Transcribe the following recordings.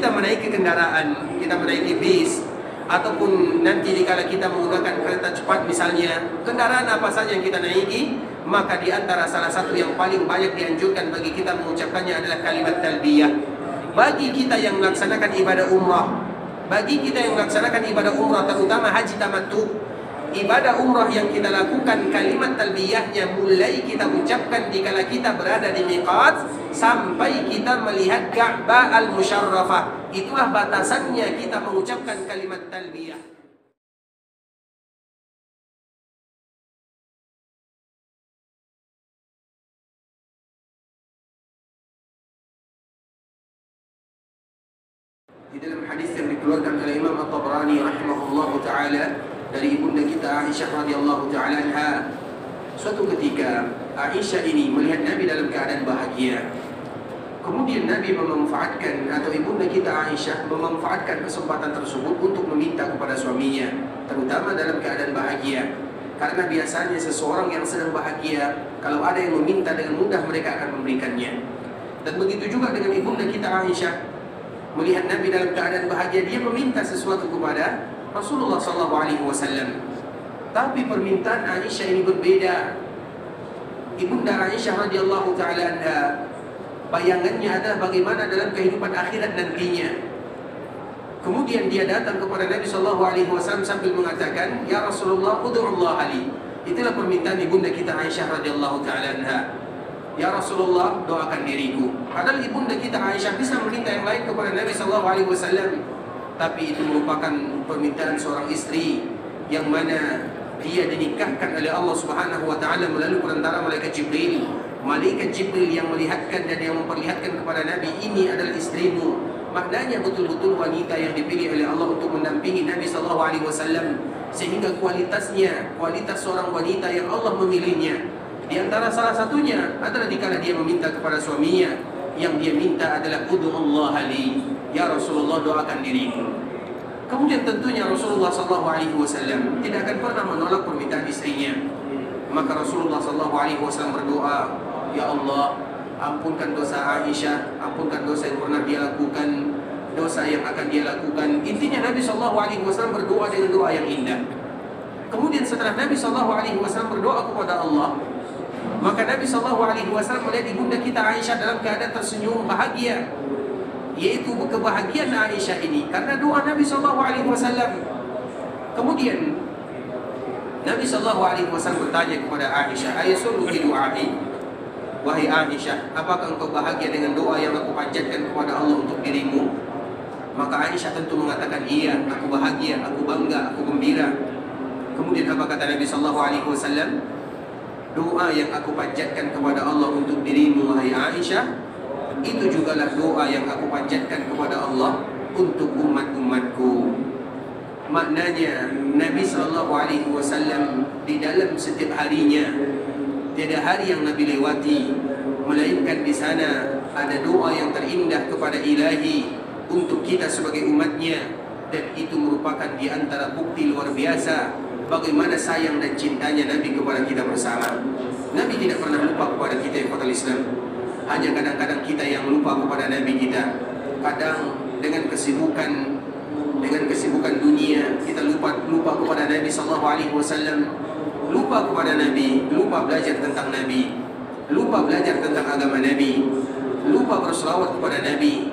kita menaiki kendaraan, kita menaiki bis, ataupun nanti dikala kita menggunakan kereta cepat misalnya, kendaraan apa saja yang kita naiki, maka di antara salah satu yang paling banyak dianjurkan bagi kita mengucapkannya adalah kalimat talbiyah. Bagi kita yang melaksanakan ibadah umrah, bagi kita yang melaksanakan ibadah umrah, terutama haji tamattu, ibadah umrah yang kita lakukan, kalimat talbiyahnya mulai kita ucapkan dikala kita berada di miqat sampai kita melihat Ka'bah al-Musyarrafah. Itulah batasannya kita mengucapkan kalimat talbiyah. Di dalam hadis yang dikeluarkan oleh Imam At-Tabrani rahimahullahu taala dari ibunda kita Aisyah radhiyallahu taala anha, suatu ketika Aisyah ini melihat Nabi dalam keadaan bahagia. Kemudian Nabi memanfaatkan, atau ibunda kita Aisyah memanfaatkan kesempatan tersebut untuk meminta kepada suaminya, terutama dalam keadaan bahagia. Karena biasanya seseorang yang sedang bahagia, kalau ada yang meminta dengan mudah mereka akan memberikannya. Dan begitu juga dengan ibunda kita Aisyah, melihat Nabi dalam keadaan bahagia, dia meminta sesuatu kepada Rasulullah SAW. Tapi permintaan Aisyah ini berbeda. Ibunda Aisyah radhiyallahu taala anha, bayangannya adalah bagaimana dalam kehidupan akhirat nantinya. Kemudian dia datang kepada Nabi SAW sambil mengatakan, "Ya Rasulullah, ud'ullah li." Itulah permintaan ibunda kita Aisyah radhiyallahu taala anha. "Ya Rasulullah, doakan diriku." Padahal ibunda kita Aisyah bisa meminta yang lain kepada Nabi SAW, tapi itu merupakan permintaan seorang istri yang mana dia dinikahkan oleh Allah Subhanahu wa taala melalui perantara malaikat Jibril. Malaikat Jibril yang melihatkan dan yang memperlihatkan kepada Nabi, ini adalah istrimu. Maknanya betul-betul wanita yang dipilih oleh Allah untuk mendampingi Nabi SAW, sehingga kualitasnya, kualitas seorang wanita yang Allah memilihnya. Di antara salah satunya adalah dikala dia meminta kepada suaminya, yang dia minta adalah ud'ullah li, ya Rasulullah, doakan diriku. Kemudian tentunya Rasulullah SAW tidak akan pernah menolak permintaan istrinya. Maka Rasulullah SAW berdoa, "Ya Allah, ampunkan dosa Aisyah, ampunkan dosa yang pernah dia lakukan, dosa yang akan dia lakukan." Intinya Nabi SAW berdoa dengan doa yang indah. Kemudian setelah Nabi SAW berdoa kepada Allah, maka Nabi SAW melihat ibunda kita Aisyah dalam keadaan tersenyum bahagia, yaitu kebahagiaan Aisyah ini karena doa Nabi SAW. Kemudian Nabi SAW bertanya kepada Aisyah, "Ayasurruki du'ai?" Wahai Aisyah, apakah engkau bahagia dengan doa yang aku panjatkan kepada Allah untuk dirimu? Maka Aisyah tentu mengatakan, "Iya, aku bahagia, aku bangga, aku gembira." Kemudian apa kata Nabi SAW? "Doa yang aku panjatkan kepada Allah untuk dirimu, wahai Aisyah, itu jugalah doa yang aku panjatkan kepada Allah untuk umat-umatku." Maknanya Nabi SAW di dalam setiap harinya, tiada hari yang Nabi lewati melainkan di sana ada doa yang terindah kepada Ilahi untuk kita sebagai umatnya. Dan itu merupakan di antara bukti luar biasa bagaimana sayang dan cintanya Nabi kepada kita bersama. Nabi tidak pernah lupa kepada kita, ikhwatal Islam. Hanya kadang-kadang kita yang lupa kepada Nabi kita. Kadang dengan kesibukan dunia kita lupa kepada Nabi SAW, lupa kepada Nabi, lupa belajar tentang Nabi, lupa belajar tentang agama Nabi, lupa berselawat kepada Nabi,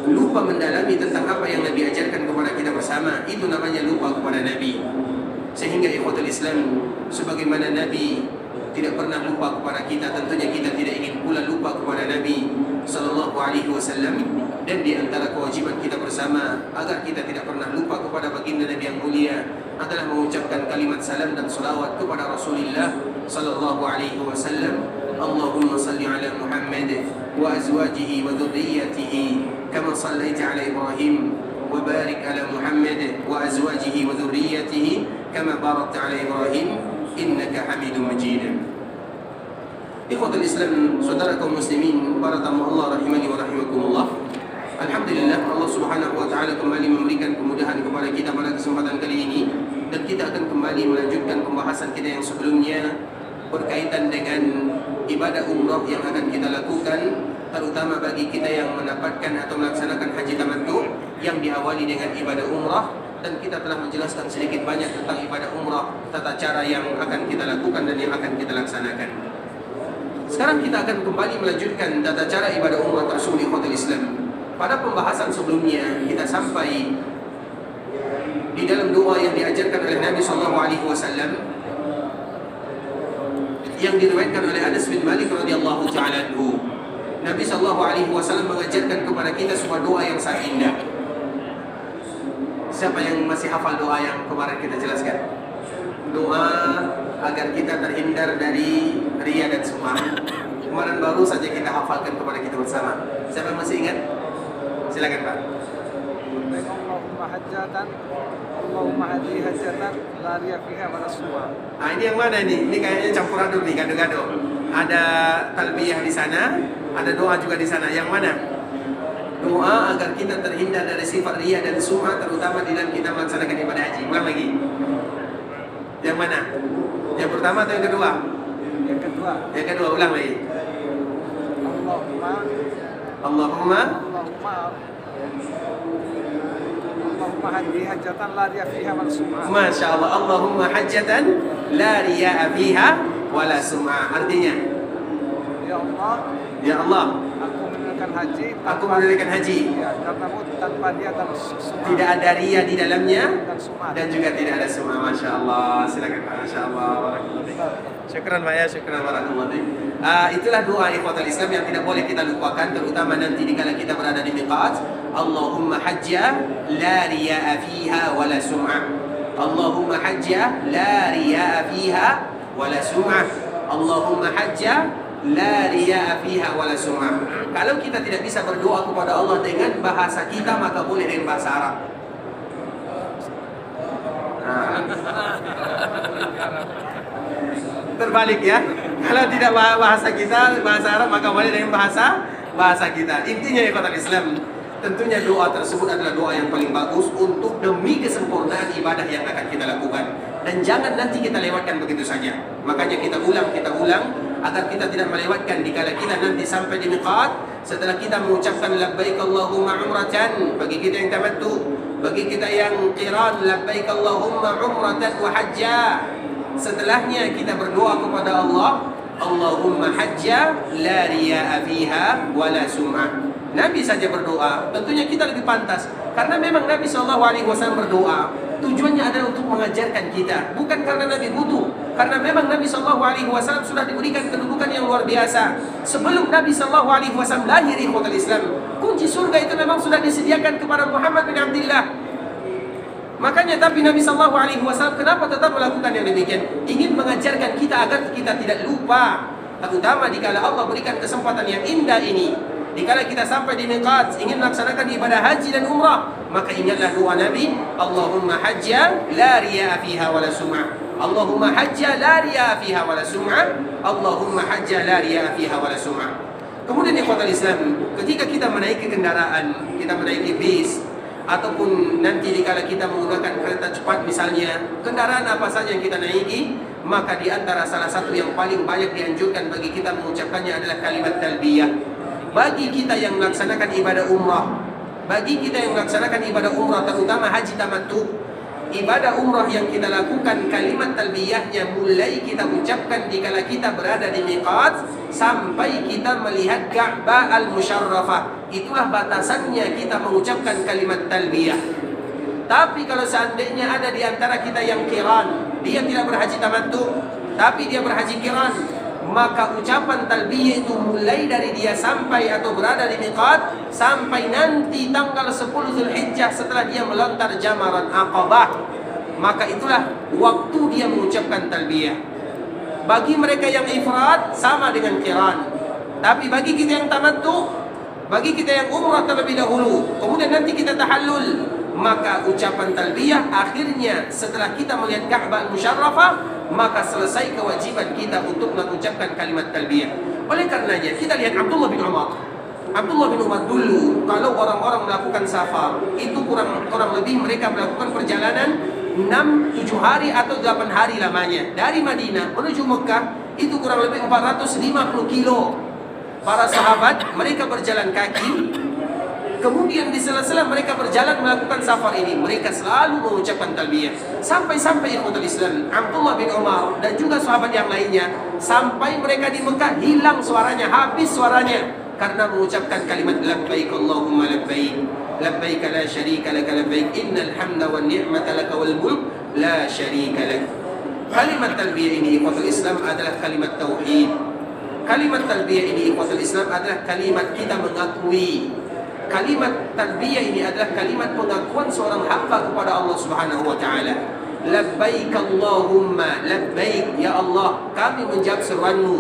lupa mendalami tentang apa yang Nabi ajarkan kepada kita bersama. Itu namanya lupa kepada Nabi. Sehingga ikhwatul Islam, sebagaimana Nabi tidak pernah lupa kepada kita, tentunya kita tidak ingin pula lupa kepada Nabi SAW. Dan di antara kewajiban kita bersama agar kita tidak pernah lupa kepada baginda Nabi yang mulia adalah mengucapkan kalimat salam dan salawat kepada Rasulullah SAW. Allahumma salli ala Muhammad wa azwajihi wa dhurriyyatihi kama sallaita ala Ibrahim wa barik ala Muhammad wa azwajihi wa dhurriyyatihi kama barakta ala Ibrahim innaka Hamidum Majid. Ikhwatul Islam, saudara kaum muslimin, para tamu Allah rahimani wa rahimakumullah. Alhamdulillah, Allah Subhanahu wa taala kembali memberikan kemudahan kepada kita pada kesempatan kali ini, dan kita akan kembali melanjutkan pembahasan kita yang sebelumnya berkaitan dengan ibadah umrah yang akan kita lakukan, terutama bagi kita yang mendapatkan atau melaksanakan haji yang diawali dengan ibadah umrah, dan kita telah menjelaskan sedikit banyak tentang ibadah umrah, tata cara yang akan kita lakukan dan yang akan kita laksanakan. Sekarang kita akan kembali melanjutkan tata cara ibadah umrah tersebut di Hotel Islam. Pada pembahasan sebelumnya kita sampai di dalam doa yang diajarkan oleh Nabi SAW yang diriwayatkan oleh Anas bin Malik radhiyallahu taala anhu. Nabi SAW mengajarkan kepada kita sebuah doa yang sangat indah. Siapa yang masih hafal doa yang kemarin kita jelaskan? Doa agar kita terhindar dari riya dan sum'ah. Kemarin baru saja kita hafalkan kepada kita bersama. Siapa yang masih ingat? Silakan Pak. Allahumma hajjatan, Allahumma hadi hajjatan, la riya fiha wa la sum'ah. Ini yang mana ini? Ini kayaknya campur aduk nih, gado-gado. Ada talbiyah di sana, ada doa juga di sana. Yang mana? Doa agar kita terhindar dari sifat riya dan sum'ah, terutama di dalam kita melaksanakan ibadah haji. Ulang lagi. Yang mana? Yang pertama atau yang kedua? Yang kedua. Yang kedua, ulang lagi. Allahumma hadi hajjatan la riya fiha wa la sum'ah. Masya Allah. Allahumma hajjatan la riya fiha wa la sum'ah. Artinya, Ya Allah, aku menunaikan haji ya, karena tanpa dia dan sum'ah. Tidak ada riya di dalamnya Dan sum'ah. dan juga tidak ada sum'ah. Masya Allah. Silakan Pak. Masya Allah. Syukran Pak ya. Syukran warahmatullahi. Itulah doa ikhwatal Islam yang tidak boleh kita lupakan, terutama nanti dikala kita berada di miqat. Allahumma hajja la riya'a fiha wa la sum'ah. Allahumma hajja la riya'a fiha wa la sum'ah. Allahumma hajja la riya'a fiha wa la sum'ah. Kalau kita tidak bisa berdoa kepada Allah dengan bahasa kita, maka boleh dengan bahasa Arab. Terbalik ya. Kalau tidak bahasa kita, bahasa Arab, maka boleh dengan bahasa kita. Intinya ya kata Islam, tentunya doa tersebut adalah doa yang paling bagus untuk demi kesempurnaan ibadah yang akan kita lakukan. Dan jangan nanti kita lewatkan begitu saja. Makanya kita ulang agar kita tidak melewatkan dikala kita nanti sampai di miqat. Setelah kita mengucapkan labbaik Allahumma umratan, bagi kita yang tamattu, bagi kita yang qiran, labbaik Allahumma umratan wa hajja. Setelahnya kita berdoa kepada Allah, Allahumma hajja la riya'a fiha wa la sum'ah. Nabi saja berdoa, tentunya kita lebih pantas. Karena memang Nabi SAW berdoa, tujuannya adalah untuk mengajarkan kita, bukan karena Nabi butuh. Karena memang Nabi SAW sudah diberikan kedudukan yang luar biasa. Sebelum Nabi SAW lahir ikhwatul Islam, kunci surga itu memang sudah disediakan kepada Muhammad bin Abdullah. Makanya tapi Nabi SAW kenapa tetap melakukan yang demikian? Ingin mengajarkan kita agar kita tidak lupa, terutama dikala Allah berikan kesempatan yang indah ini. Dikala kita sampai di miqat, ingin melaksanakan ibadah haji dan umrah, maka ingatlah doa Nabi, Allahumma hajja la riya'a fiha wa la sum'ah. Allahumma hajja la riya'a fiha wa la sum'ah. Allahumma hajja la riya'a fiha wa la sum'ah. Kemudian ikhwatul Islam, ketika kita menaiki kendaraan, kita menaiki bis, ataupun nanti dikala kita menggunakan kereta cepat misalnya, kendaraan apa saja yang kita naiki, maka di antara salah satu yang paling banyak dianjurkan bagi kita mengucapkannya adalah kalimat talbiyah. Bagi kita yang melaksanakan ibadah umrah, terutama haji tamattu, ibadah umrah yang kita lakukan, kalimat talbiyahnya mulai kita ucapkan dikala kita berada di miqat sampai kita melihat Ka'bah al-Musyarrafah. Itulah batasannya kita mengucapkan kalimat talbiyah. Tapi kalau seandainya ada di antara kita yang qiran, dia tidak berhaji tamattu, tapi dia berhaji qiran, maka ucapan talbiyah itu mulai dari dia sampai atau berada di miqat sampai nanti tanggal 10 Zulhijjah setelah dia melontar jamarat Aqabah, maka itulah waktu dia mengucapkan talbiyah. Bagi mereka yang ifrad sama dengan qiran, tapi bagi kita yang tamattu, bagi kita yang umrah terlebih dahulu, kemudian nanti kita tahallul, maka ucapan talbiyah akhirnya setelah kita melihat Ka'bah al-Musyarrafah, maka selesai kewajiban kita untuk mengucapkan kalimat talbiyah. Oleh karenanya kita lihat Abdullah bin Umar dulu, kalau orang-orang melakukan safar, itu kurang lebih mereka melakukan perjalanan 6-7 hari atau 8 hari lamanya. Dari Madinah menuju Mekah itu kurang lebih 450 kilo. Para sahabat mereka berjalan kaki, Kemudian di sela-sela mereka berjalan melakukan safar ini, mereka selalu mengucapkan talbiyah. Sampai-sampai ikhwatul Islam, Abdullah bin Umar dan juga sahabat yang lainnya, sampai mereka di Mekah hilang suaranya, habis suaranya, karena mengucapkan kalimat labbaik Allahumma labbaik, labbaik la syarika laka labbaik, innal hamda wan ni'mata laka wal mulk la syarika lak. Kalimat talbiyah ini ikhwatul Islam adalah kalimat tauhid. Kalimat talbiyah ini ikhwatul Islam adalah kalimat kita mengakui. Kalimat talbiyah ini adalah kalimat pengakuan seorang hamba kepada Allah Subhanahu wa taala. Labbaik Allahumma labbaik, ya Allah, kami menjawab seruanmu.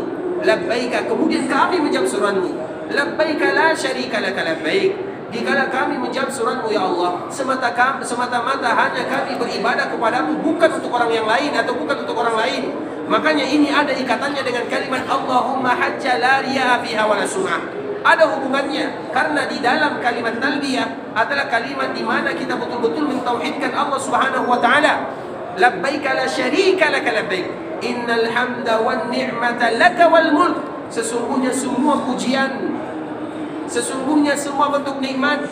Labbaik, kemudian kami menjawab seruanmu. Labbaik la syarika laka labbaik. Dikala kami menjawab seruanmu ya Allah, semata-mata hanya kami beribadah kepadamu, bukan untuk orang yang lain atau bukan untuk orang lain. Makanya ini ada ikatannya dengan kalimat Allahumma hajja la riya fiha wa la sum'ah. Ada hubungannya, karena di dalam kalimat talbiyah adalah kalimat di mana kita betul-betul mentauhidkan Allah Subhanahu wa taala. Labbaik la syarika laka labbaik, innal hamda wan ni'mata laka wal mulk. Sesungguhnya semua pujian, sesungguhnya semua bentuk nikmat,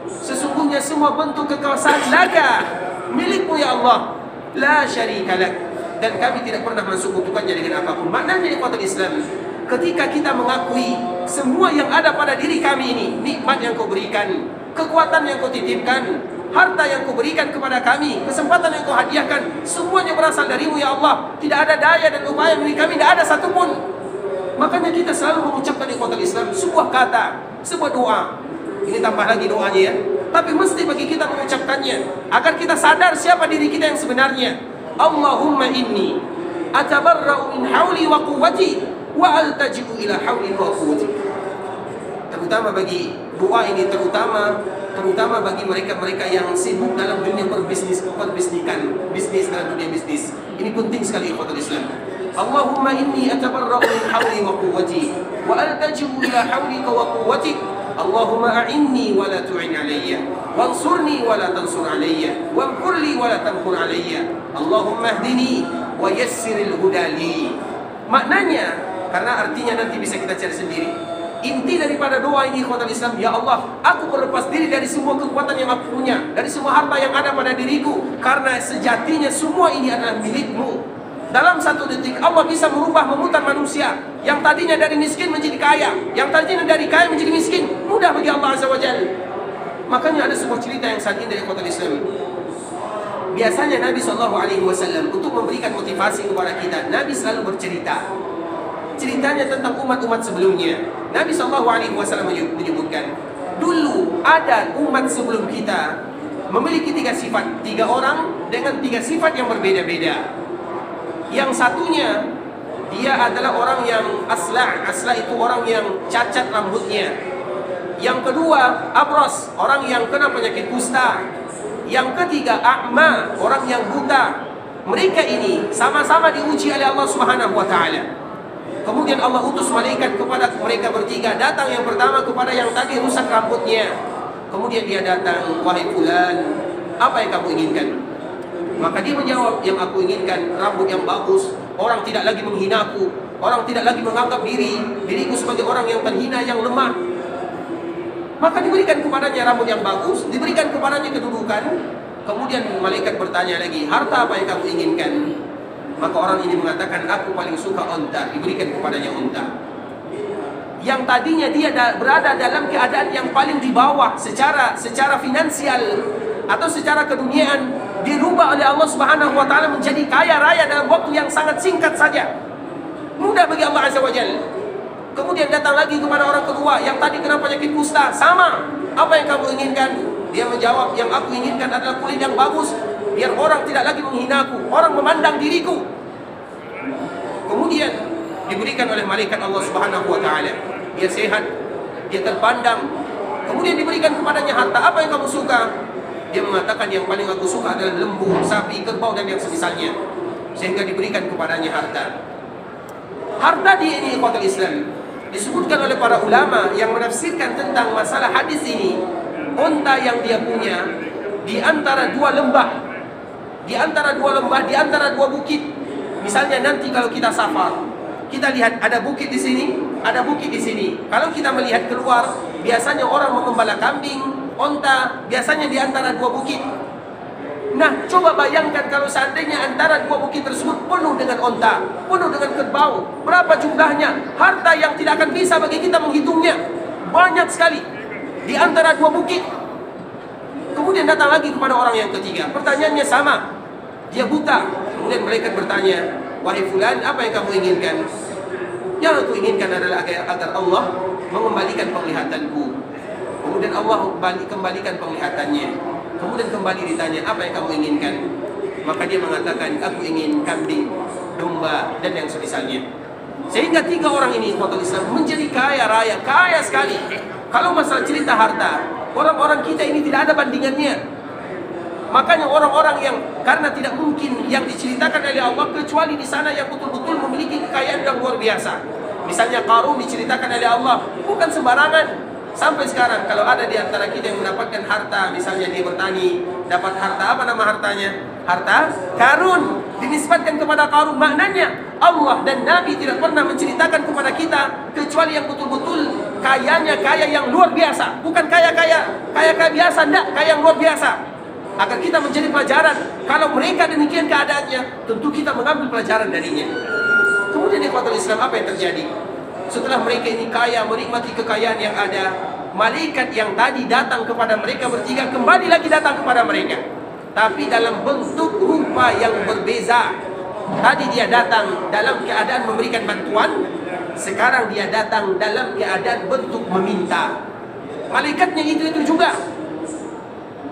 sesungguhnya semua bentuk kekuasaan laka, milikmu ya Allah, la syarika lak. Dan kami tidak pernah mensekutukannya dengan apapun. Maknanya ikhwatul Islam, ketika kita mengakui semua yang ada pada diri kami ini, nikmat yang kau berikan, kekuatan yang kau titipkan, harta yang kau berikan kepada kami, kesempatan yang kau hadiahkan, semuanya berasal darimu ya Allah. Tidak ada daya dan upaya milik kami, tidak ada satupun. Makanya kita selalu mengucapkan ikhwatul Islam sebuah kata, sebuah doa. Ini tambah lagi doanya ya. Tapi mesti bagi kita mengucapkannya agar kita sadar siapa diri kita yang sebenarnya. Allahumma inni atabarra'u min hawli wa quwwati wa altaji'u ila hawli wa quwwati. Terutama bagi doa ini, terutama bagi mereka-mereka yang sibuk dalam dunia perbisnikan, bisnis dalam dunia bisnis. Ini penting sekali ikhwatul Islam. Allahumma inni atabarra'u min hawli wa quwwati wa altaji'u ila hawlika wa quwwatik. Allahumma a'inni wa la tu'in alayya, wansurni wa la tansur alayya, wamkur li wa la tamkur alayya. Allahumma hdini wa yassiril huda li. Maknanya, karena artinya nanti bisa kita cari sendiri. Inti daripada doa ini ikhwatul Islam, ya Allah, aku berlepas diri dari semua kekuatan yang aku punya, dari semua harta yang ada pada diriku, karena sejatinya semua ini adalah milikmu. Dalam satu detik Allah bisa merubah, memutar manusia yang tadinya dari miskin menjadi kaya, yang tadinya dari kaya menjadi miskin. Mudah bagi Allah Azza wa Jalla. Makanya ada sebuah cerita yang sangat indah ikhwatul Islam. Biasanya Nabi SAW untuk memberikan motivasi kepada kita, Nabi selalu bercerita. Ceritanya tentang umat-umat sebelumnya. Nabi SAW menyebutkan, dulu ada umat sebelum kita memiliki 3 sifat, 3 orang dengan 3 sifat yang berbeda-beda. Yang satunya, dia adalah orang yang asla'. Asla' itu orang yang cacat rambutnya. Yang kedua, abros, orang yang kena penyakit kusta. Yang ketiga, a'ma, orang yang buta. Mereka ini sama-sama diuji oleh Allah Subhanahu wa taala. Kemudian Allah utus malaikat kepada mereka bertiga. Datang yang pertama kepada yang tadi rusak rambutnya. Kemudian dia datang, wahai fulan, apa yang kamu inginkan? Maka dia menjawab, yang aku inginkan rambut yang bagus, orang tidak lagi menghinaku, orang tidak lagi menganggap diriku sebagai orang yang terhina, yang lemah. Maka diberikan kepadanya rambut yang bagus, diberikan kepadanya kedudukan. Kemudian malaikat bertanya lagi, harta apa yang kamu inginkan? Maka orang ini mengatakan, aku paling suka unta. Diberikan kepadanya unta. Yang tadinya dia berada dalam keadaan yang paling di bawah secara finansial atau secara keduniaan, dirubah oleh Allah Subhanahu wa taala menjadi kaya raya dalam waktu yang sangat singkat saja. Mudah bagi Allah Azza wa Jalla. Kemudian datang lagi kepada orang kedua yang tadi kena penyakit kusta, sama. Apa yang kamu inginkan? Dia menjawab, yang aku inginkan adalah kulit yang bagus, biar orang tidak lagi menghinaku, orang memandang diriku. Kemudian diberikan oleh malaikat Allah Subhanahu wa taala. Dia sehat, dia terpandang. Kemudian diberikan kepadanya harta. Apa yang kamu suka? Dia mengatakan, yang paling aku suka adalah lembu, sapi, kerbau dan yang semisalnya. Sehingga diberikan kepadanya harta. Harta dia ini ikhwatul Islam, disebutkan oleh para ulama yang menafsirkan tentang masalah hadis ini. Unta yang dia punya di antara 2 lembah, di antara 2 lembah, di antara 2 bukit. Misalnya nanti kalau kita safar, kita lihat ada bukit di sini, ada bukit di sini. Kalau kita melihat keluar, biasanya orang mengembala kambing, onta biasanya di antara dua bukit. Nah, coba bayangkan kalau seandainya antara dua bukit tersebut penuh dengan onta, penuh dengan kerbau. Berapa jumlahnya? Harta yang tidak akan bisa bagi kita menghitungnya. Banyak sekali di antara dua bukit. Kemudian datang lagi kepada orang yang ketiga. Pertanyaannya sama. Dia buta. Kemudian malaikat bertanya, "Wahai fulan, apa yang kamu inginkan?" "Yang aku inginkan adalah agar Allah mengembalikan penglihatanku." Kemudian Allah kembalikan penglihatannya. Kemudian kembali ditanya, "Apa yang kamu inginkan?" Maka dia mengatakan, "Aku ingin kambing, domba, dan yang semisalnya." Sehingga tiga orang ini Islam menjadi kaya raya, kaya sekali. Kalau masalah cerita harta, orang-orang kita ini tidak ada bandingannya. Makanya orang-orang yang karena tidak mungkin yang diceritakan oleh Allah kecuali di sana yang betul-betul memiliki kekayaan yang luar biasa. Misalnya Qarun diceritakan oleh Allah, bukan sembarangan. Sampai sekarang kalau ada di antara kita yang mendapatkan harta, misalnya dia bertani, dapat harta, apa nama hartanya? Harta karun. Dinisbatkan kepada Qarun, maknanya Allah dan Nabi tidak pernah menceritakan kepada kita kecuali yang betul-betul kayanya, kaya yang luar biasa. Bukan kaya biasa, enggak, kaya yang luar biasa. Agar kita menjadi pelajaran. Kalau mereka demikian keadaannya, tentu kita mengambil pelajaran darinya. Kemudian ikhwatul Islam, apa yang terjadi? Setelah mereka ini kaya, menikmati kekayaan yang ada, malaikat yang tadi datang kepada mereka bertiga kembali lagi datang kepada mereka, tapi dalam bentuk rupa yang berbeza. Tadi dia datang dalam keadaan memberikan bantuan, sekarang dia datang dalam keadaan bentuk meminta. Malaikatnya itu juga,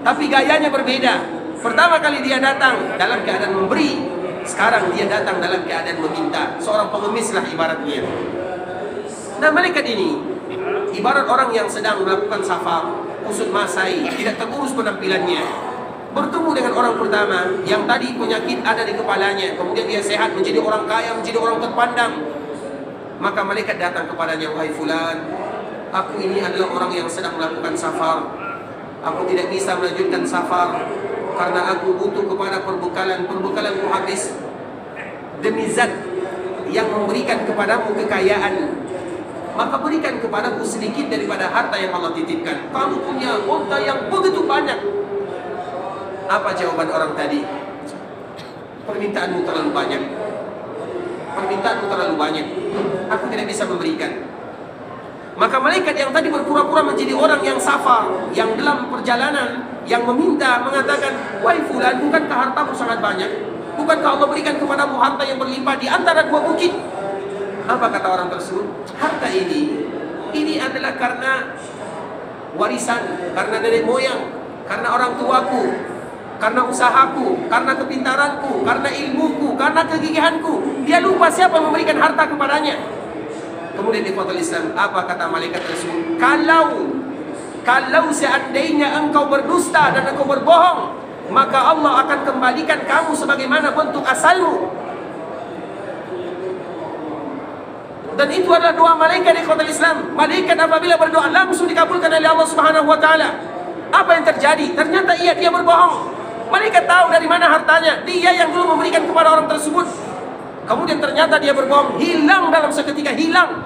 tapi gayanya berbeda. Pertama kali dia datang dalam keadaan memberi, sekarang dia datang dalam keadaan meminta. Seorang pengemis lah ibaratnya. Nah, malaikat ini ibarat orang yang sedang melakukan safar, usut masai, tidak terurus penampilannya. Bertemu dengan orang pertama yang tadi penyakit ada di kepalanya, kemudian dia sehat, menjadi orang kaya, menjadi orang terpandang. Maka malaikat datang kepadanya, "Wahai fulan, aku ini adalah orang yang sedang melakukan safar. Aku tidak bisa melanjutkan safar karena aku butuh kepada perbekalanku habis. Demi zat yang memberikan kepadamu kekayaan, maka berikan kepadaku sedikit daripada harta yang Allah titipkan. Kamu punya unta yang begitu banyak." Apa jawaban orang tadi? "Permintaanmu terlalu banyak. Permintaanmu terlalu banyak. Aku tidak bisa memberikan." Maka malaikat yang tadi berpura-pura menjadi orang yang safar, yang dalam perjalanan, yang meminta, mengatakan, "Wahai fulan, bukankah hartamu sangat banyak? Bukankah Allah berikan kepadamu harta yang berlimpah di antara dua bukit?" Apa kata orang tersebut? "Harta ini adalah karena warisan, karena nenek moyang, karena orang tuaku, karena usahaku, karena kepintaranku, karena ilmuku, karena kegigihanku." Dia lupa siapa memberikan harta kepadanya. Kemudian di ikhwatul Islam, apa kata malaikat tersebut? Kalau seandainya engkau berdusta dan engkau berbohong, maka Allah akan kembalikan kamu sebagaimana bentuk asalmu. Dan itu adalah doa malaikat di ikhwatul Islam. Malaikat apabila berdoa langsung dikabulkan oleh Allah Subhanahu wa taala. Apa yang terjadi? Ternyata dia berbohong. Malaikat tahu dari mana hartanya. Dia yang dulu memberikan kepada orang tersebut. Kemudian ternyata dia berbohong, hilang dalam seketika, hilang.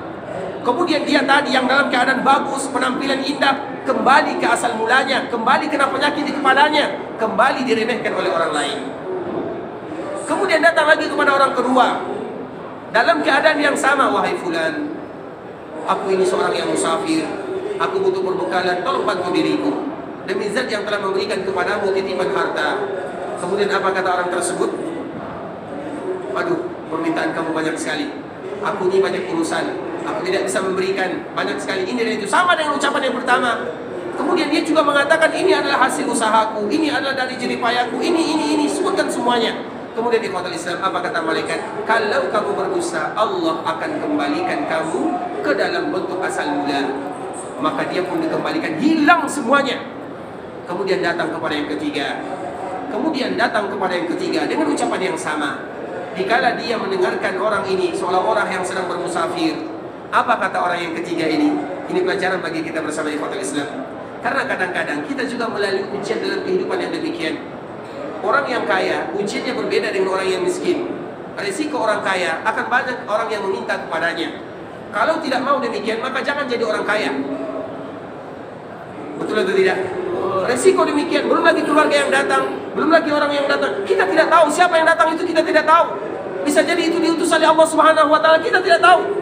Kemudian dia tadi yang dalam keadaan bagus, penampilan indah, kembali ke asal mulanya, kembali kena penyakit di kepalanya, kembali diremehkan oleh orang lain. Kemudian datang lagi kepada orang kedua, dalam keadaan yang sama, "Wahai fulan, aku ini seorang yang musafir, aku butuh perbekalan, tolong bantu diriku. Demi zat yang telah memberikan kepadamu titipan harta." Kemudian apa kata orang tersebut? "Aduh, permintaan kamu banyak sekali. Aku ini banyak urusan. Aku tidak bisa memberikan banyak sekali ini dan itu." Sama dengan ucapan yang pertama. Kemudian dia juga mengatakan, "Ini adalah hasil usahaku, ini adalah dari jeripayaku, ini, sebutkan semuanya." Kemudian di ikhwatul Islam, apa kata malaikat? "Kalau kamu berdusta, Allah akan kembalikan kamu ke dalam bentuk asal mula." Maka dia pun dikembalikan, hilang semuanya. Kemudian datang kepada yang ketiga. Dengan ucapan yang sama. Dikala dia mendengarkan orang ini seolah orang yang sedang bermusafir, apa kata orang yang ketiga ini? Ini pelajaran bagi kita bersama ikhwatul Islam. Karena kadang-kadang kita juga melalui ujian dalam kehidupan yang demikian. Orang yang kaya, ujiannya berbeda dengan orang yang miskin. Risiko orang kaya akan banyak orang yang meminta kepadanya. Kalau tidak mau demikian, maka jangan jadi orang kaya. Betul atau tidak? Resiko demikian, belum lagi keluarga yang datang, belum lagi orang yang datang. Kita tidak tahu siapa yang datang itu, kita tidak tahu. Bisa jadi itu diutus oleh Allah Subhanahu wa taala, kita tidak tahu.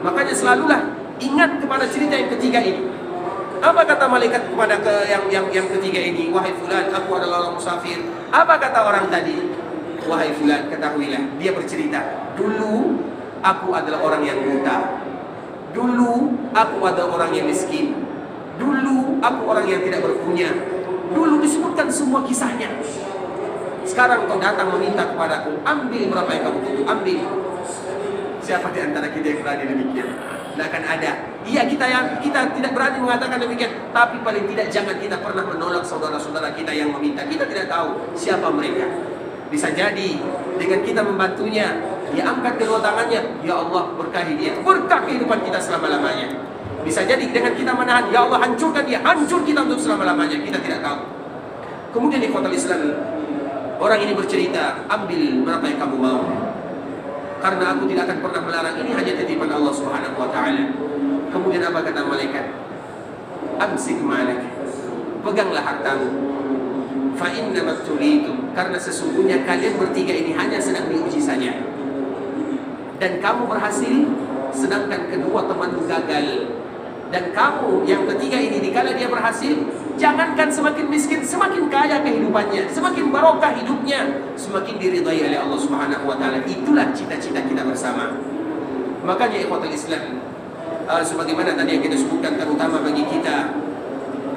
Makanya selalulah ingat kepada cerita yang ketiga ini. Apa kata malaikat kepada yang ketiga ini? Wahai fulan, aku adalah orang musafir. Apa kata orang tadi? Wahai fulan, ketahuilah, dia bercerita, dulu aku adalah orang yang buta. Dulu aku adalah orang yang miskin. Dulu aku orang yang tidak berpunya. Dulu disebutkan semua kisahnya. Sekarang kau datang meminta kepadaku, ambil berapa yang kamu butuh, ambil. Siapa di antara kita yang berani demikian? Tidak akan ada. Iya, kita tidak berani mengatakan demikian. Tapi paling tidak jangan kita pernah menolak saudara-saudara kita yang meminta. Kita tidak tahu siapa mereka. Bisa jadi dengan kita membantunya, dia angkat kedua tangannya, ya Allah berkahi dia, berkah kehidupan kita selama-lamanya. Bisa jadi dengan kita menahan, ya Allah hancurkan dia, hancur kita untuk selama-lamanya. Kita tidak tahu. Kemudian di kota Islam, orang ini bercerita, ambil berapa yang kamu mau, karena aku tidak akan pernah melarang, ini hanya titipan Allah Subhanahu wa ta'ala. Kemudian apa kata malaikat? Amsik malak, peganglah hartamu, fa inna mabtulitum, karena sesungguhnya kalian bertiga ini hanya sedang diuji saja. Dan kamu berhasil, sedangkan kedua temanmu gagal. Dan kamu yang ketiga ini, dikala dia berhasil, jangankan semakin miskin, semakin kaya kehidupannya, semakin barokah hidupnya, semakin diridhai oleh Allah Subhanahu wa taala. Itulah cita-cita kita bersama. Makanya ikhwatul Islam, sebagaimana tadi yang kita sebutkan, terutama bagi kita,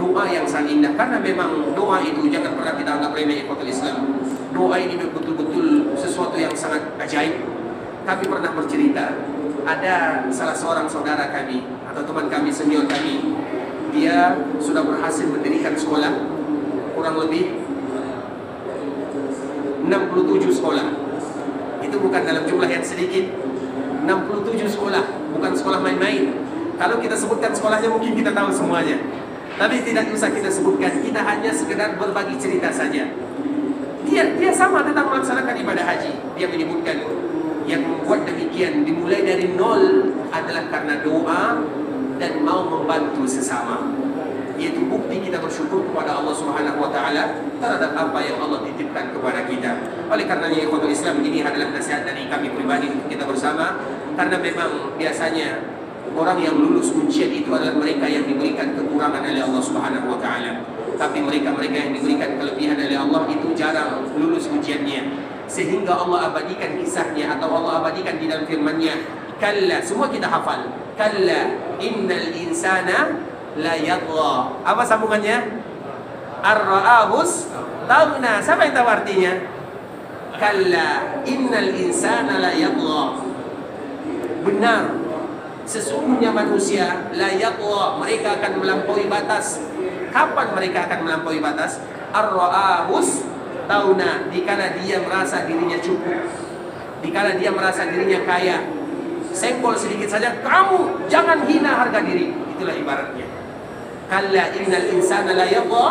doa yang sangat indah. Karena memang doa itu jangan pernah kita anggap remeh ikhwatul Islam. Doa ini betul-betul sesuatu yang sangat ajaib. Kami pernah bercerita, ada salah seorang saudara kami atau teman kami, senior kami, dia sudah berhasil mendirikan sekolah, kurang lebih 67 sekolah. Itu bukan dalam jumlah yang sedikit. 67 sekolah, bukan sekolah main-main. Kalau kita sebutkan sekolahnya mungkin kita tahu semuanya, tapi tidak usah kita sebutkan. Kita hanya sekedar berbagi cerita saja. Dia sama tentang melaksanakan ibadah haji. Dia menyebutkan yang membuat demikian dimulai dari nol adalah karena doa dan mau membantu sesama. Yaitu bukti kita bersyukur kepada Allah Subhanahu wa taala terhadap apa yang Allah titipkan kepada kita. Oleh karenanya ikhwatul Islam, ini adalah nasihat dari kami pribadi untuk kita bersama. Karena memang biasanya orang yang lulus ujian itu adalah mereka yang diberikan kekurangan oleh Allah Subhanahu wa taala. Tapi mereka-mereka yang diberikan kelebihan oleh Allah itu jarang lulus ujiannya. Sehingga Allah abadikan kisahnya, atau Allah abadikan di dalam firman-Nya, kalla, semua kita hafal, kalla innal insana la yadgha. Apa sambungannya? Ar-ra'ahus taghna. Siapa yang tahu artinya? Kalla innal insana la yadgha. Benar, sesungguhnya manusia la yadgha, mereka akan melampaui batas. Kapan mereka akan melampaui batas? Ar-ra'ahus tauna, dikala dia merasa dirinya cukup, dikala dia merasa dirinya kaya, senggol sedikit saja, kamu jangan hina harga diri. Itulah ibaratnya. Kalla innal insana la yadgha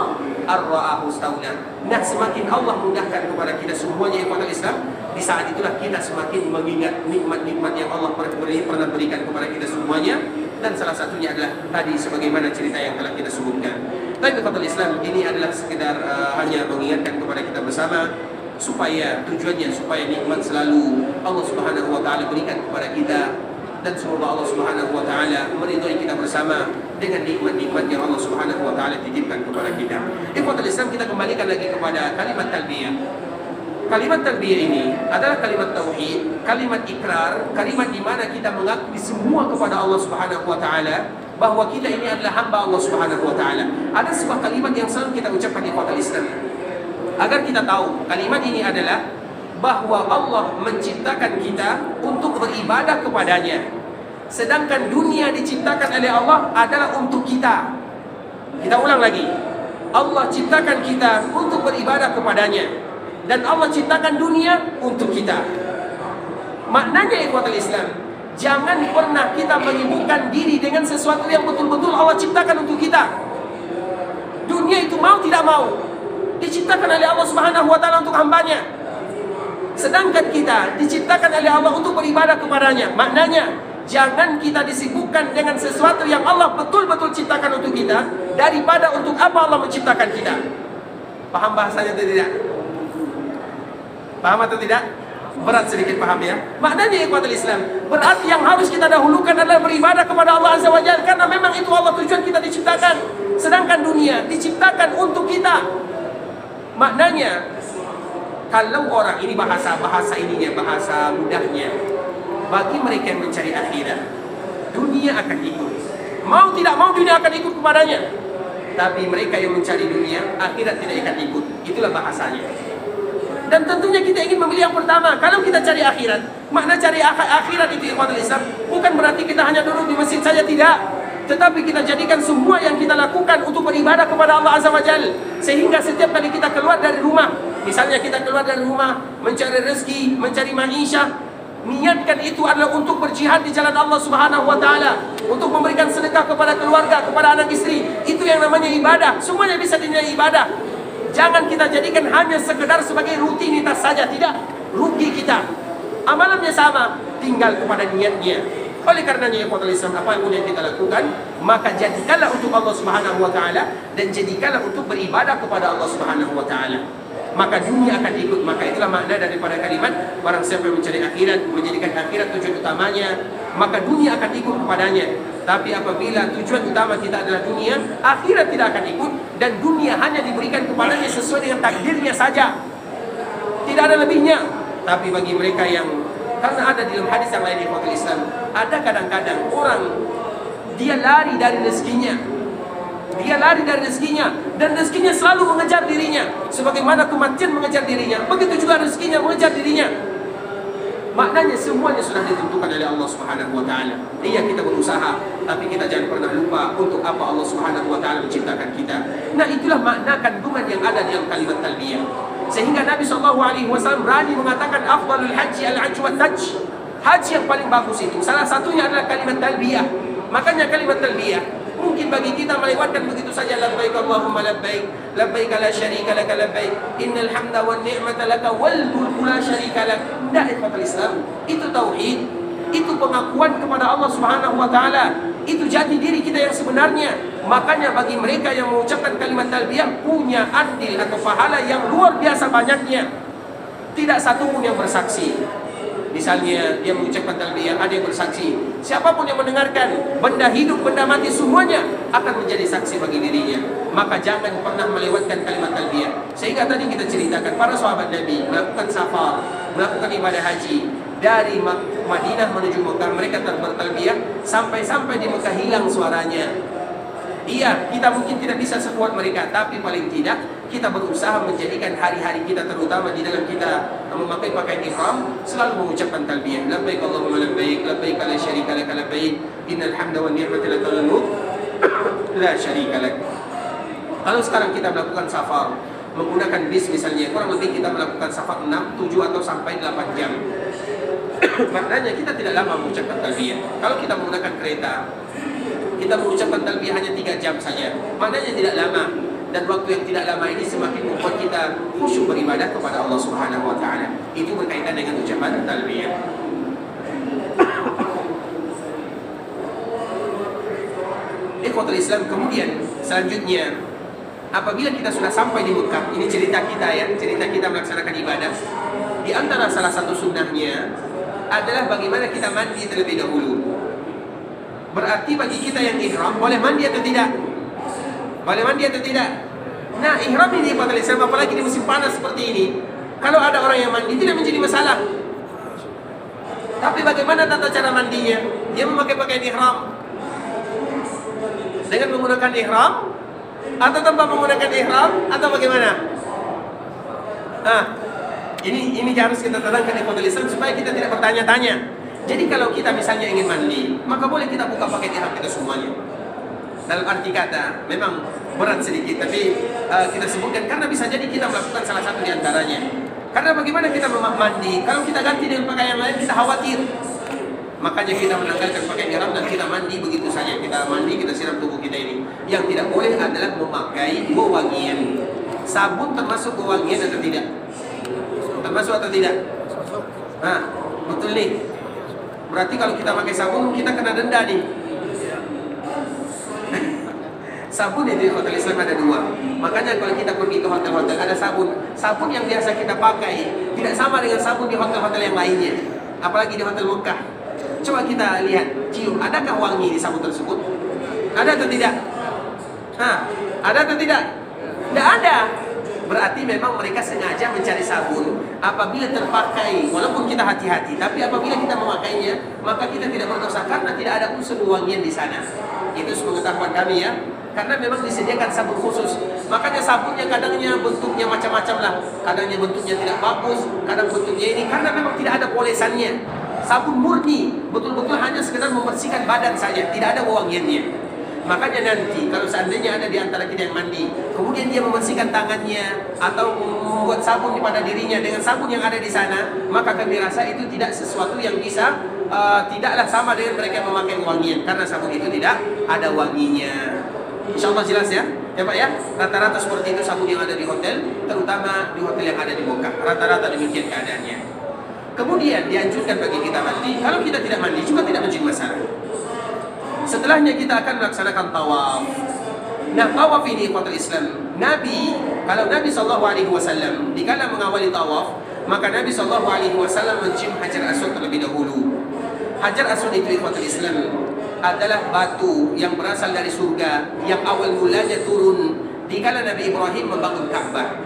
ar-ra'ahu istaghna. Nah, semakin Allah mudahkan kepada kita semuanya ikhwatul Islam, di saat itulah kita semakin mengingat nikmat-nikmat yang Allah pernah berikan kepada kita semuanya. Dan salah satunya adalah tadi sebagaimana cerita yang telah kita sebutkan. Tapi ikhwatul Islam, ini adalah sekedar hanya mengingatkan kepada kita bersama, supaya tujuannya supaya nikmat selalu Allah Subhanahu wa taala berikan kepada kita, dan semoga Allah Subhanahu wa taala meridhai kita bersama dengan nikmat-nikmat yang Allah Subhanahu wa taala titipkan kepada kita. Ikhwatul Islam, kita kembalikan lagi kepada kalimat talbiyah. Kalimat talbiyah ini adalah kalimat tauhid, kalimat ikrar, kalimat di mana kita mengakui semua kepada Allah Subhanahu wa taala, bahwa kita ini adalah hamba Allah Subhanahu wa taala. Ada sebuah kalimat yang selalu kita ucapkan di ikhwatul Islam, agar kita tahu kalimat ini adalah bahwa Allah menciptakan kita untuk beribadah kepadanya. Sedangkan dunia diciptakan oleh Allah adalah untuk kita. Kita ulang lagi. Allah ciptakan kita untuk beribadah kepadanya, dan Allah ciptakan dunia untuk kita. Maknanya ikhwatul Islam, jangan pernah kita menyibukkan diri dengan sesuatu yang betul-betul Allah ciptakan untuk kita. Dunia itu mau tidak mau diciptakan oleh Allah Subhanahu wa taala untuk hambanya. Sedangkan kita diciptakan oleh Allah untuk beribadah kepadanya. Maknanya jangan kita disibukkan dengan sesuatu yang Allah betul-betul ciptakan untuk kita, daripada untuk apa Allah menciptakan kita. Paham bahasanya atau tidak? Paham atau tidak? Berat sedikit paham ya. Maknanya ikhwatul Islam, berarti yang harus kita dahulukan adalah beribadah kepada Allah Azza wa Jalla, karena memang itu Allah tujuan kita diciptakan. Sedangkan dunia diciptakan untuk kita. Maknanya, kalau orang ini bahasa ininya, bahasa mudahnya, bagi mereka yang mencari akhirat, dunia akan ikut. Mau tidak mau dunia akan ikut kepadanya. Tapi mereka yang mencari dunia, akhirat tidak akan ikut. Itulah bahasanya. Dan tentunya kita ingin memilih yang pertama. Kalau kita cari akhirat, makna cari akhirat itu ikhwatul Islam bukan berarti kita hanya duduk di masjid saja, tidak. Tetapi kita jadikan semua yang kita lakukan untuk beribadah kepada Allah Azza wa Jalla. Sehingga setiap kali kita keluar dari rumah, misalnya kita keluar dari rumah mencari rezeki, mencari maisha, niatkan itu adalah untuk berjihad di jalan Allah Subhanahu wa taala, untuk memberikan sedekah kepada keluarga, kepada anak istri. Itu yang namanya ibadah. Semuanya bisa dinilai ibadah. Jangan kita jadikan hanya sekedar sebagai rutinitas saja, tidak. Rugi kita. Amalannya sama, tinggal kepada niatnya. Oleh karenanya ikhwatul Islam, apa yang boleh kita lakukan, maka jadikanlah untuk Allah Subhanahu wa taala dan jadikanlah untuk beribadah kepada Allah Subhanahu wa taala. Maka dunia akan ikut. Maka itulah makna daripada kalimat barang siapa yang mencari akhirat, menjadikan akhirat tujuan utamanya, maka dunia akan ikut kepadanya. Tapi apabila tujuan utama kita adalah dunia, akhirat tidak akan ikut, dan dunia hanya diberikan kepadanya sesuai dengan takdirnya saja, tidak ada lebihnya. Tapi bagi mereka yang, karena ada di dalam hadis yang lain di ikhwatul Islam, ada kadang-kadang orang dia lari dari rezekinya, dan rezekinya selalu mengejar dirinya, sebagaimana kematian mengejar dirinya, begitu juga rezekinya mengejar dirinya. Maknanya semuanya sudah ditentukan oleh Allah Subhanahu wa taala. Iya, kita berusaha, tapi kita jangan pernah lupa untuk apa Allah Subhanahu wa taala menciptakan kita. Nah, itulah makna kandungan yang ada di dalam kalimat talbiyah. Sehingga Nabi SAW berani mengatakan afdalul haji al-hajj wa taj. Haji yang paling bagus itu salah satunya adalah kalimat talbiyah. Makanya kalimat talbiyah mungkin bagi kita melewatkan begitu saja, labbaik Allahumma labbaik, labbaik la syarika laka labbaik, innal hamda wan ni'mata laka wal mulku la syarika lak. Tidak, ikhwatul Islam, itu tauhid, itu pengakuan kepada Allah Subhanahu wa taala, itu jati diri kita yang sebenarnya. Makanya bagi mereka yang mengucapkan kalimat talbiyah punya andil atau pahala yang luar biasa banyaknya. Tidak satu pun yang bersaksi. Misalnya dia mengucapkan talbiyah, ada yang bersaksi. Siapapun yang mendengarkan, benda hidup, benda mati, semuanya akan menjadi saksi bagi dirinya. Maka jangan pernah melewatkan kalimat talbiyah. Sehingga tadi kita ceritakan para sahabat Nabi melakukan safar, melakukan ibadah haji dari Madinah menuju Mekah, mereka bertalbiyah sampai di Mekah hilang suaranya. Iya, kita mungkin tidak bisa sekuat mereka, tapi paling tidak kita berusaha menjadikan hari-hari kita, terutama di dalam kita memakai pakaian ihram, selalu mengucapkan talbiyah. Labbaik Allahumma labbaik, labbaik la syarika lak labbaik, innal hamda wan ni'mata laka wal mulk la syarika lak. Kalau sekarang kita melakukan safar menggunakan bis misalnya, kurang lebih kita melakukan safar 6, 7 atau sampai 8 jam. Maknanya kita tidak lama mengucapkan talbiyah. Kalau kita menggunakan kereta, kita mengucapkan talbiyah hanya 3 jam saja. Maknanya tidak lama. Dan waktu yang tidak lama ini semakin membuat kita khusyuk beribadah kepada Allah Subhanahu wa taala. Itu berkaitan dengan ucapan talbiyah. Ikhwatul Islam, kemudian selanjutnya apabila kita sudah sampai di Mekah, ini cerita kita ya, cerita kita melaksanakan ibadah. Di antara salah satu sunnahnya adalah bagaimana kita mandi terlebih dahulu. Berarti bagi kita yang ihram boleh mandi atau tidak? Boleh mandi atau tidak? Nah, ihram ini Pak Islam, apalagi di musim panas seperti ini, kalau ada orang yang mandi tidak menjadi masalah. Tapi bagaimana tata cara mandinya? Dia memakai pakaian ihram dengan menggunakan ihram atau tanpa menggunakan ihram atau bagaimana? Nah, ini harus kita terangkan di Pak Islam supaya kita tidak bertanya-tanya. Jadi kalau kita misalnya ingin mandi, maka boleh kita buka pakaian ihram kita semuanya. Dalam arti kata, memang berat sedikit, tapi kita sebutkan karena bisa jadi kita melakukan salah satu di antaranya. Karena bagaimana kita mandi, kalau kita ganti dengan pakaian lain kita khawatir. Makanya kita menanggalkan pakaian ihram dan kita mandi begitu saja. Kita mandi, kita siram tubuh kita ini. Yang tidak boleh adalah memakai wewangian. Sabun termasuk wewangian atau tidak? Termasuk atau tidak? Nah, betul nih. Berarti kalau kita pakai sabun kita kena denda nih. Sabun itu di hotel Islam ada dua. Makanya kalau kita pergi ke hotel-hotel ada sabun. Sabun yang biasa kita pakai tidak sama dengan sabun di hotel-hotel yang lainnya. Apalagi di hotel Mekah. Coba kita lihat, cium, adakah wangi di sabun tersebut? Ada atau tidak? Ada atau tidak? Tidak ada. Berarti memang mereka sengaja mencari sabun apabila terpakai, walaupun kita hati-hati, tapi apabila kita memakainya, maka kita tidak berdosa karena tidak ada unsur wangian di sana. Itu sepengetahuan kami ya. Karena memang disediakan sabun khusus. Makanya sabunnya kadangnya bentuknya macam-macam lah. Kadangnya bentuknya tidak bagus, kadang bentuknya ini, karena memang tidak ada polesannya. Sabun murni, betul-betul hanya sekedar membersihkan badan saja, tidak ada wangiannya. Makanya nanti kalau seandainya ada di antara kita yang mandi, kemudian dia membersihkan tangannya atau membuat sabun pada dirinya dengan sabun yang ada di sana, maka kami rasa itu tidak sesuatu yang bisa tidaklah sama dengan mereka yang memakai wangian, karena sabun itu tidak ada wanginya. InsyaAllah jelas ya Pak ya. Rata-rata seperti itu sabun yang ada di hotel, terutama di hotel yang ada di Mekah. Rata-rata demikian keadaannya. Kemudian dianjurkan bagi kita mandi. Kalau kita tidak mandi juga tidak menjadi masalah. Setelahnya kita akan melaksanakan tawaf. Nah, tawaf ini ikhwatul Islam, kalau Nabi SAW dikala mengawali tawaf, maka Nabi SAW mencium Hajar Aswad terlebih dahulu. Hajar Aswad itu ikhwatul Islam adalah batu yang berasal dari surga, yang awal mulanya turun dikala Nabi Ibrahim membangun Ka'bah.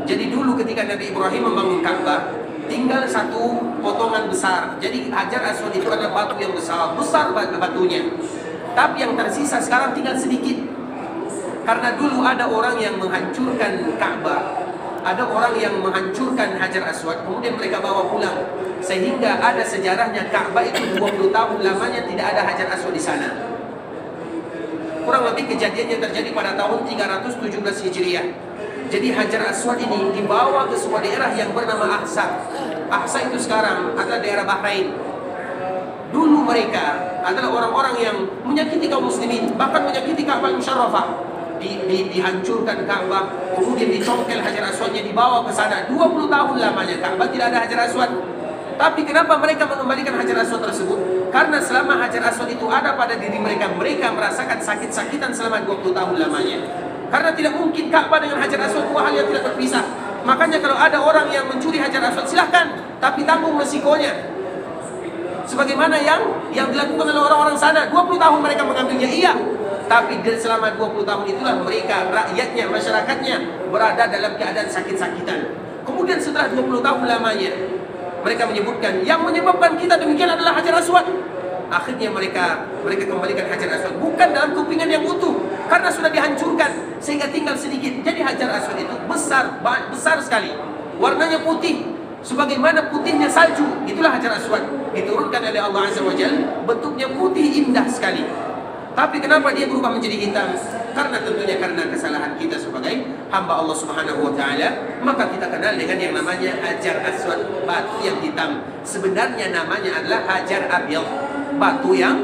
Jadi dulu ketika Nabi Ibrahim membangun Ka'bah, tinggal satu potongan besar. Jadi Hajar Aswad itu adalah batu yang besar batunya. Tapi yang tersisa sekarang tinggal sedikit. Karena dulu ada orang yang menghancurkan Ka'bah, ada orang yang menghancurkan Hajar Aswad, kemudian mereka bawa pulang. Sehingga ada sejarahnya Ka'bah itu 20 tahun lamanya tidak ada Hajar Aswad di sana. Kurang lebih kejadiannya terjadi pada tahun 317 Hijriah. Jadi Hajar Aswad ini dibawa ke sebuah daerah yang bernama Ahsa. Ahsa itu sekarang adalah daerah Bahrain. Dulu mereka adalah orang-orang yang menyakiti kaum muslimin, bahkan menyakiti Ka'bah Musyarrafah. Dihancurkan Ka'bah, kemudian dicongkel Hajar Aswadnya, dibawa ke sana. 20 tahun lamanya Ka'bah tidak ada Hajar Aswad. Tapi kenapa mereka mengembalikan Hajar Aswad tersebut? Karena selama Hajar Aswad itu ada pada diri mereka, mereka merasakan sakit-sakitan selama 20 tahun lamanya. Karena tidak mungkin Ka'bah dengan Hajar Aswad dua hal yang tidak berpisah. Makanya kalau ada orang yang mencuri Hajar Aswad, silahkan, tapi tanggung resikonya. Sebagaimana yang dilakukan oleh orang-orang sana, 20 tahun mereka mengambilnya, iya. Tapi selama 20 tahun itulah mereka, rakyatnya, masyarakatnya berada dalam keadaan sakit-sakitan. Kemudian setelah 20 tahun lamanya, mereka menyebutkan yang menyebabkan kita demikian adalah Hajar Aswad. Akhirnya mereka kembalikan Hajar Aswad, bukan dalam kepingan yang utuh, karena sudah dihancurkan sehingga tinggal sedikit. Jadi Hajar Aswad itu besar sekali, warnanya putih, sebagaimana putihnya salju. Itulah Hajar Aswad, diturunkan oleh Allah Azza wa Jalla, bentuknya putih indah sekali. Tapi kenapa dia berubah menjadi hitam? Karena tentunya karena kesalahan kita sebagai hamba Allah Subhanahu wa taala, maka kita kenal dengan yang namanya Hajar Aswad, batu yang hitam. Sebenarnya namanya adalah Hajar Abyad, batu yang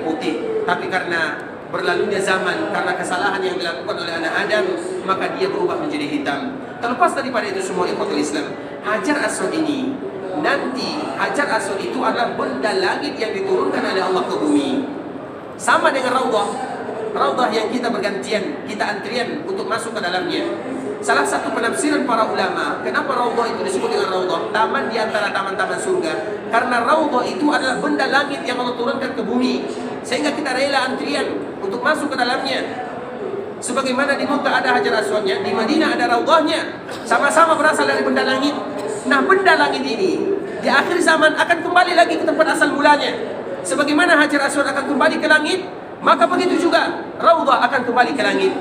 putih. Tapi karena berlalunya zaman, karena kesalahan yang dilakukan oleh anak Adam, maka dia berubah menjadi hitam. Terlepas daripada itu semua, ikhwatul Islam, Hajar Aswad ini nanti, Hajar Aswad itu adalah benda langit yang diturunkan oleh Allah ke bumi. Sama dengan Raudhah yang kita bergantian, kita antrian untuk masuk ke dalamnya. Salah satu penafsiran para ulama, kenapa Raudhah itu disebut dengan Raudhah, taman di antara taman-taman surga? Karena Raudhah itu adalah benda langit yang Allah turunkan ke bumi, sehingga kita rela antrian untuk masuk ke dalamnya. Sebagaimana di Mekah ada Hajar Aswadnya, di Madinah ada Raudhahnya, sama-sama berasal dari benda langit. Nah, benda langit ini di akhir zaman akan kembali lagi ke tempat asal mulanya. Sebagaimana Hajar Aswad akan kembali ke langit, maka begitu juga Raudhah akan kembali ke langit.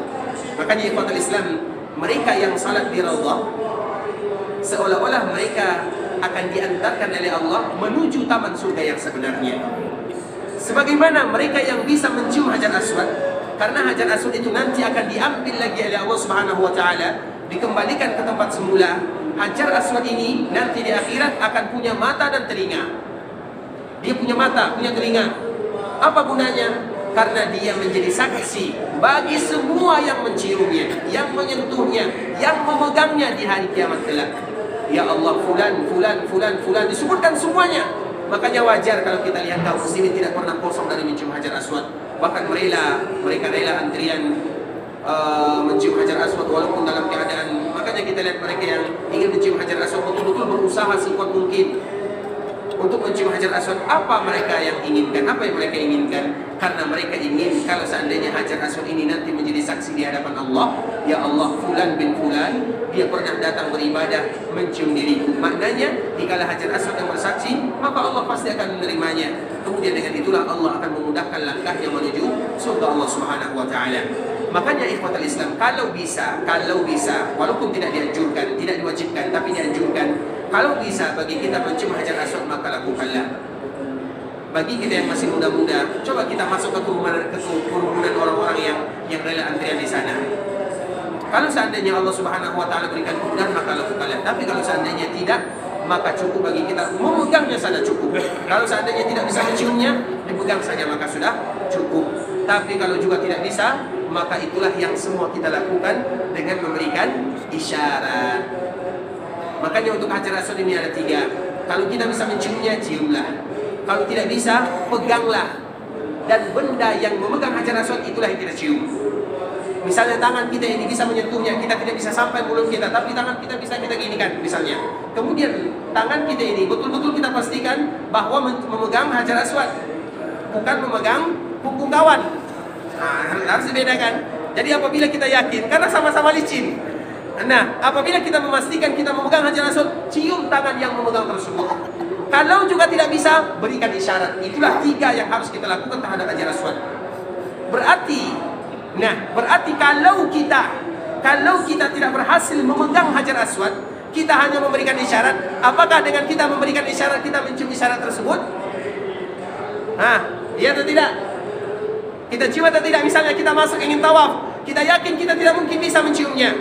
Makanya ikhwatul Islam, mereka yang salat di Raudhah seolah-olah mereka akan diantarkan oleh Allah menuju taman surga yang sebenarnya. Sebagaimana mereka yang bisa mencium Hajar Aswad, karena Hajar Aswad itu nanti akan diambil lagi oleh Allah Subhanahu wa taala, dikembalikan ke tempat semula. Hajar Aswad ini nanti di akhirat akan punya mata dan telinga. Dia punya mata, punya telinga. Apa gunanya? Karena dia menjadi saksi bagi semua yang menciumnya, yang menyentuhnya, yang memegangnya di hari kiamat kelak. Ya Allah, fulan disebutkan semuanya. Makanya wajar kalau kita lihat kaum muslimin tidak pernah kosong dari mencium Hajar Aswad. bahkan mereka rela antrian mencium Hajar Aswad walaupun dalam keadaan. Makanya kita lihat mereka yang ingin mencium Hajar Aswad betul-betul berusaha sekuat mungkin untuk mencium Hajar Aswad. Apa mereka yang inginkan? Apa yang mereka inginkan? Karena mereka ingin kalau seandainya Hajar Aswad ini nanti menjadi saksi di hadapan Allah, ya Allah, fulan bin fulan, dia pernah datang beribadah mencium diriku. Maknanya dikala Hajar Aswad yang bersaksi, maka Allah pasti akan menerimanya. Kemudian dengan itulah Allah akan memudahkan langkahnya menuju surga Allah Subhanahu wa taala. Makanya ikhwatul Islam, kalau bisa, walaupun tidak dianjurkan, tidak diwajibkan, tapi dianjurkan, kalau bisa bagi kita mencium Hajar Aswad, maka lakukanlah. Bagi kita yang masih muda-muda, coba kita masuk ke kerumunan orang-orang yang rela antrian di sana. Kalau seandainya Allah Subhanahu wa taala berikan kemudahan, maka lakukanlah. Tapi kalau seandainya tidak, maka cukup bagi kita memegangnya saja cukup. Kalau seandainya tidak bisa menciumnya, dipegang saja maka sudah cukup. Tapi kalau juga tidak bisa, maka itulah yang semua kita lakukan dengan memberikan isyarat. Makanya untuk Hajar Aswad ini ada 3. Kalau kita bisa menciumnya, ciumlah. Kalau tidak bisa, peganglah. Dan benda yang memegang Hajar Aswad itulah yang kita cium. Misalnya tangan kita ini bisa menyentuhnya, kita tidak bisa sampai mulut kita, tapi tangan kita bisa kita ginikan misalnya. Kemudian tangan kita ini betul-betul kita pastikan bahwa memegang Hajar Aswad, bukan memegang punggung kawan. Harus dibedakan. Jadi apabila kita yakin, karena sama-sama licin. Nah, apabila kita memastikan kita memegang Hajar Aswad, cium tangan yang memegang tersebut. Kalau juga tidak bisa, berikan isyarat. Itulah 3 yang harus kita lakukan terhadap Hajar Aswad. Berarti kalau kita tidak berhasil memegang Hajar Aswad, kita hanya memberikan isyarat. Apakah dengan kita memberikan isyarat, kita mencium isyarat tersebut? Iya atau tidak? Kita cium atau tidak? Misalnya kita masuk ingin tawaf, kita yakin kita tidak mungkin bisa menciumnya,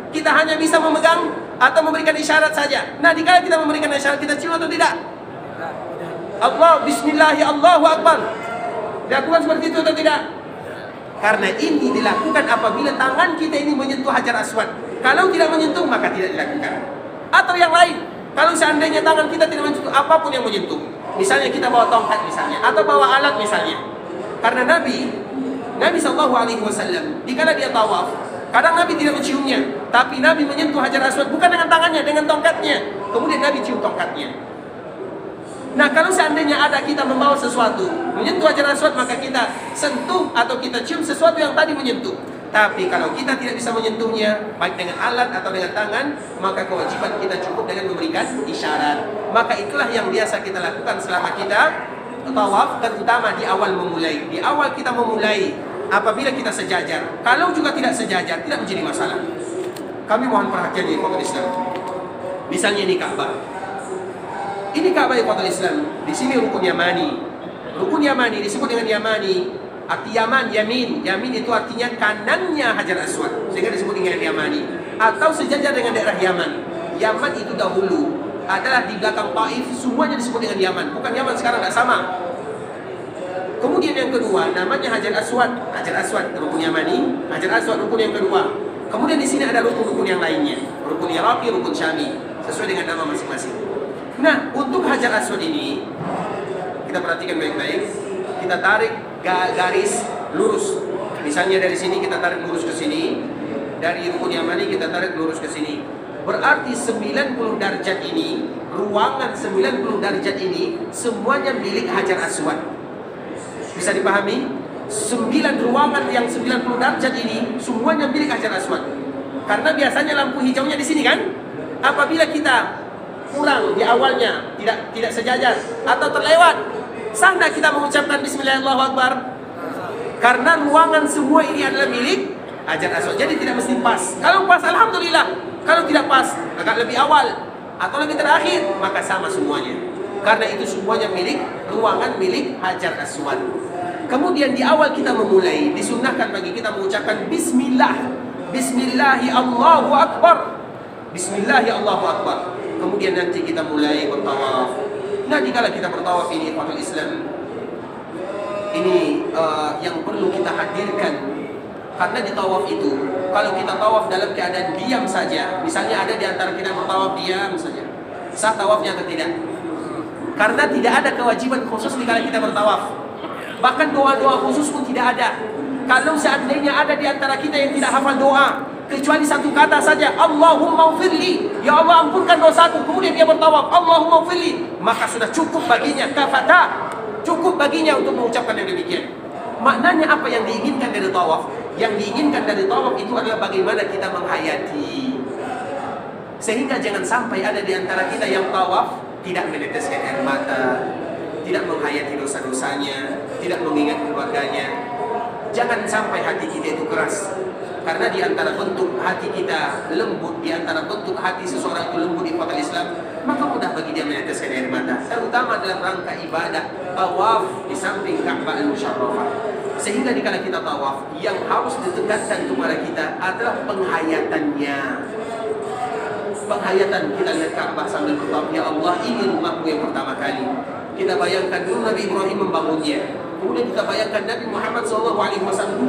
kita hanya bisa memegang atau memberikan isyarat saja. Nah, dikala kita memberikan isyarat, kita cium atau tidak? Allah, Bismillah, Allahu Akbar. Dilakukan seperti itu atau tidak? Karena ini dilakukan apabila tangan kita ini menyentuh Hajar Aswad. Kalau tidak menyentuh, maka tidak dilakukan. Atau yang lain, kalau seandainya tangan kita tidak menyentuh, apapun yang menyentuh, misalnya kita bawa tongkat misalnya, atau bawa alat misalnya. Karena Nabi SAW, dikala dia tawaf, kadang Nabi tidak menciumnya, tapi Nabi menyentuh Hajar Aswad bukan dengan tangannya, dengan tongkatnya. Kemudian Nabi cium tongkatnya. Nah, kalau seandainya ada kita membawa sesuatu menyentuh Hajar Aswad, maka kita sentuh atau kita cium sesuatu yang tadi menyentuh. Tapi kalau kita tidak bisa menyentuhnya, baik dengan alat atau dengan tangan, maka kewajiban kita cukup dengan memberikan isyarat. Maka itulah yang biasa kita lakukan selama kita tawaf, terutama di awal memulai. Di awal kita memulai, apabila kita sejajar. Kalau juga tidak sejajar, tidak menjadi masalah. Kami mohon perhatian di ikhwatul Islam. Misalnya ini Ka'bah. Ini Ka'bah ikhwatul Islam. Di sini rukun Yamani. Rukun Yamani disebut dengan Yamani. Arti Yaman, Yamin. Yamin itu artinya kanannya Hajar Aswad, sehingga disebut dengan Yamani. Atau sejajar dengan daerah Yaman. Yaman itu dahulu adalah di belakang Taif, semuanya disebut dengan Yaman. Bukan Yaman sekarang, tidak sama. Kemudian yang kedua, namanya Hajar Aswad. Hajar Aswad, rukun Yamani. Hajar Aswad, rukun yang kedua. Kemudian di sini ada rukun-rukun yang lainnya. Rukun Iraqi, rukun Syami. Sesuai dengan nama masing-masing. Nah, untuk Hajar Aswad ini, kita perhatikan baik-baik. Kita tarik garis lurus. Misalnya dari sini kita tarik lurus ke sini. Dari rukun Yamani kita tarik lurus ke sini. Berarti 90 darjat ini, ruangan 90 darjat ini semuanya milik Hajar Aswad. Bisa dipahami? 9 ruangan yang 90 darjat ini semuanya milik Hajar Aswad. Karena biasanya lampu hijaunya di sini kan? Apabila kita kurang di awalnya, tidak sejajar atau terlewat, sah tidak kita mengucapkan Bismillahirrahmanirrahim? Karena ruangan semua ini adalah milik Hajar Aswad. Jadi tidak mesti pas. Kalau pas, alhamdulillah. Kalau tidak pas, agak lebih awal atau lebih terakhir, maka sama semuanya. Karena itu semuanya milik, ruangan milik Hajar Aswad. Kemudian di awal kita memulai, disunnahkan bagi kita mengucapkan Bismillah. Bismillahi Allahu Akbar. Bismillahi Allahu Akbar. Kemudian nanti kita mulai bertawaf. Nah, dikala kita bertawaf ini, ikhwatul Islam, ini yang perlu kita hadirkan. Karena di tawaf itu, kalau kita tawaf dalam keadaan diam saja, misalnya ada di antara kita bertawaf diam saja, sah tawafnya atau tidak? Karena tidak ada kewajiban khusus dikala kita bertawaf. Bahkan doa-doa khusus pun tidak ada. Kalau seandainya ada di antara kita yang tidak hafal doa, kecuali satu kata saja, Allahumma ufirli, ya Allah ampunkan dosaku, kemudian dia bertawaf, Allahumma ufirli, maka sudah cukup baginya, kafata, cukup baginya untuk mengucapkan yang demikian. Maknanya apa yang diinginkan dari tawaf? Yang diinginkan dari tawaf itu adalah bagaimana kita menghayati. Sehingga jangan sampai ada di antara kita yang tawaf tidak meneteskan air mata, tidak menghayati dosa-dosanya, tidak mengingat keluarganya. Jangan sampai hati kita itu keras. Karena di antara bentuk hati kita lembut, di antara bentuk hati seseorang itu lembut di kota Islam, maka mudah bagi dia meneteskan air mata. Terutama dalam rangka ibadah tawaf di samping Ka'bah al-Musharrafah. Sehingga dikala kita tawaf, yang harus ditekankan kepada kita adalah penghayatannya. Penghayatan kita lihat Ka'bah sambil bertawaf, ya Allah ini rumahmu yang pertama kali. Kita bayangkan dulu Nabi Ibrahim membangunnya. Kemudian kita bayangkan Nabi Muhammad SAW.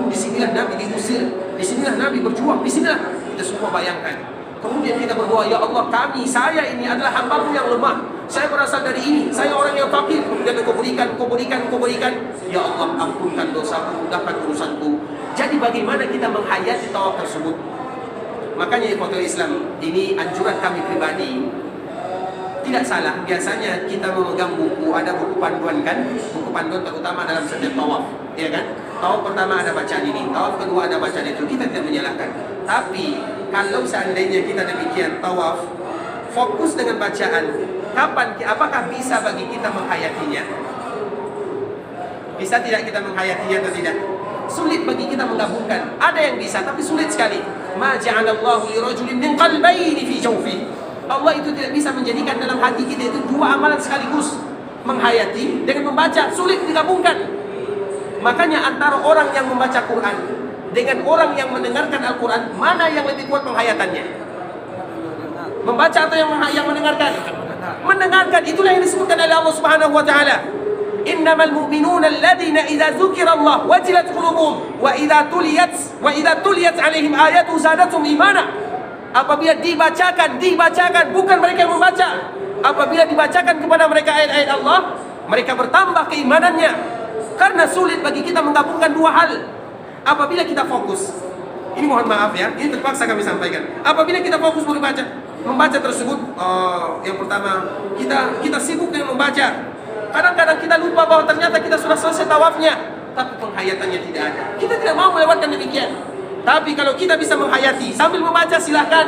Disinilah Nabi diusir, disinilah Nabi berjuang, disinilah kita semua bayangkan. Kemudian kita berdoa, ya Allah saya ini adalah hamba-Mu yang lemah. Saya berasal dari ini, saya orang yang fakir. Kemudian Engkau berikan. Ya Allah ampunkan dosaku, mudahkan urusanku. Jadi bagaimana kita menghayati tawaf tersebut? Makanya ikhwatul Islam, ini anjuran kami pribadi. Tidak salah, biasanya kita memegang buku, ada buku panduan kan? Buku panduan terutama dalam setiap tawaf, ya kan? Tawaf pertama ada bacaan ini, tawaf kedua ada bacaan itu, kita tidak menyalahkan. Tapi, kalau seandainya kita demikian tawaf, fokus dengan bacaan, apakah bisa bagi kita menghayatinya? Bisa tidak kita menghayatinya atau tidak? Sulit bagi kita menggabungkan. Ada yang bisa, tapi sulit sekali. Ma ja'alallahu li rajulin min qalbayni fi jawfi. Allah itu tidak bisa menjadikan dalam hati kita itu dua amalan sekaligus. Menghayati dengan membaca sulit digabungkan. Makanya antara orang yang membaca Quran dengan orang yang mendengarkan Al-Quran, mana yang lebih kuat penghayatannya? Membaca atau yang mendengarkan? Mendengarkan. Itulah yang disebutkan oleh Allah Subhanahu wa taala. Innamal mu'minuna alladhina idza dzukirallah wajilat qulubuhum wa idza tuliyat alaihim ayatu zadatuhum imana. Apabila dibacakan, bukan mereka yang membaca. Apabila dibacakan kepada mereka ayat-ayat Allah, mereka bertambah keimanannya. Karena sulit bagi kita menggabungkan dua hal. Apabila kita fokus, ini mohon maaf ya, ini terpaksa kami sampaikan. Apabila kita fokus membaca tersebut, yang pertama kita sibuk dengan membaca. Kadang-kadang kita lupa bahwa ternyata kita sudah selesai tawafnya, tapi penghayatannya tidak ada. Kita tidak mau melewatkan demikian. Tapi kalau kita bisa menghayati sambil membaca silahkan.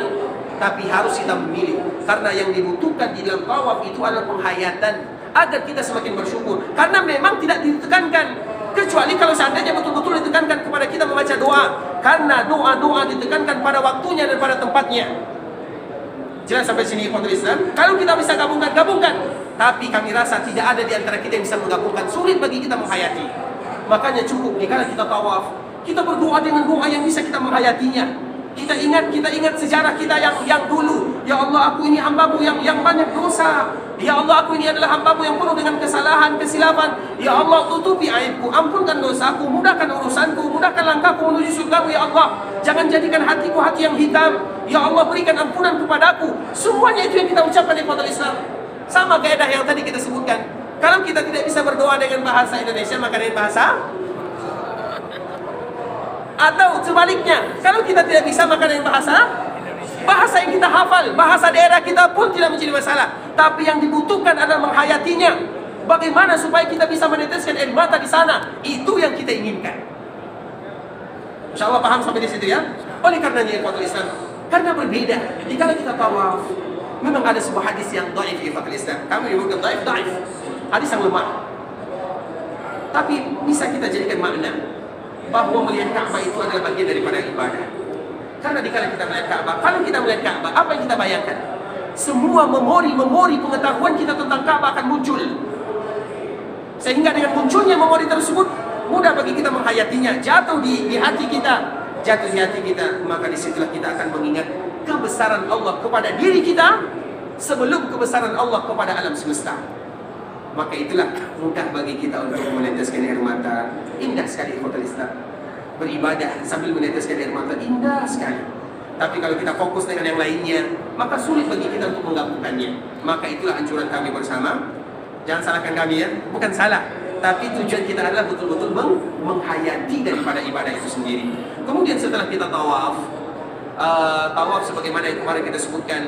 Tapi harus kita memilih. Karena yang dibutuhkan di dalam tawaf itu adalah penghayatan. Agar kita semakin bersyukur. Karena memang tidak ditekankan. Kecuali kalau seandainya betul-betul ditekankan kepada kita membaca doa. Karena doa-doa ditekankan pada waktunya dan pada tempatnya. Jelas sampai sini ikhwatul Islam. Kalau kita bisa gabungkan. Tapi kami rasa tidak ada di antara kita yang bisa menggabungkan. Sulit bagi kita menghayati. Makanya cukup jika kita tawaf, kita berdoa dengan doa yang bisa kita menghayatinya. Kita ingat sejarah kita yang dulu. Ya Allah, aku ini hamba-Mu yang banyak dosa. Ya Allah, aku ini adalah hamba-Mu yang penuh dengan kesalahan, kesilapan. Ya Allah, tutupi aibku, ampunkan dosaku, mudahkan urusanku, mudahkan langkahku menuju surga-Mu ya Allah. Jangan jadikan hatiku hati yang hitam. Ya Allah, berikan ampunan kepadaku. Semuanya itu yang kita ucapkan di kota Islam. Sama kaidah yang tadi kita sebutkan. Kalau kita tidak bisa berdoa dengan bahasa Indonesia, maka dengan bahasa, atau sebaliknya, kalau kita tidak bisa maka dengan bahasa yang kita hafal, bahasa daerah kita pun tidak menjadi masalah. Tapi yang dibutuhkan adalah menghayatinya. Bagaimana supaya kita bisa meneteskan air mata di sana? Itu yang kita inginkan. Insya Allah paham sampai di situ ya. Oleh karenanya ikhwatul Islam, karena berbeda. Jika kita tawaf, memang ada sebuah hadis yang dhaif ikhwatul Islam. Kami menyebutkan dhaif, hadis yang lemah. Tapi bisa kita jadikan makna bahwa melihat Ka'bah itu adalah bagian daripada ibadah. Karena dikala kita melihat Ka'bah, kalau kita melihat Ka'bah, apa yang kita bayangkan? Semua memori pengetahuan kita tentang Ka'bah akan muncul. Sehingga dengan munculnya memori tersebut, mudah bagi kita menghayatinya, jatuh di hati kita, maka disitulah kita akan mengingat kebesaran Allah kepada diri kita sebelum kebesaran Allah kepada alam semesta. Maka itulah mudah bagi kita untuk meneteskan air mata. Indah sekali ikhwatul Islam. Beribadah sambil meneteskan air mata, indah sekali. Tapi kalau kita fokus dengan yang lainnya, maka sulit bagi kita untuk menggabungkannya. Maka itulah anjuran kami bersama. Jangan salahkan kami ya, bukan salah. tapi tujuan kita adalah betul-betul menghayati daripada ibadah itu sendiri. Kemudian setelah kita tawaf, tawaf sebagaimana yang kemarin kita sebutkan,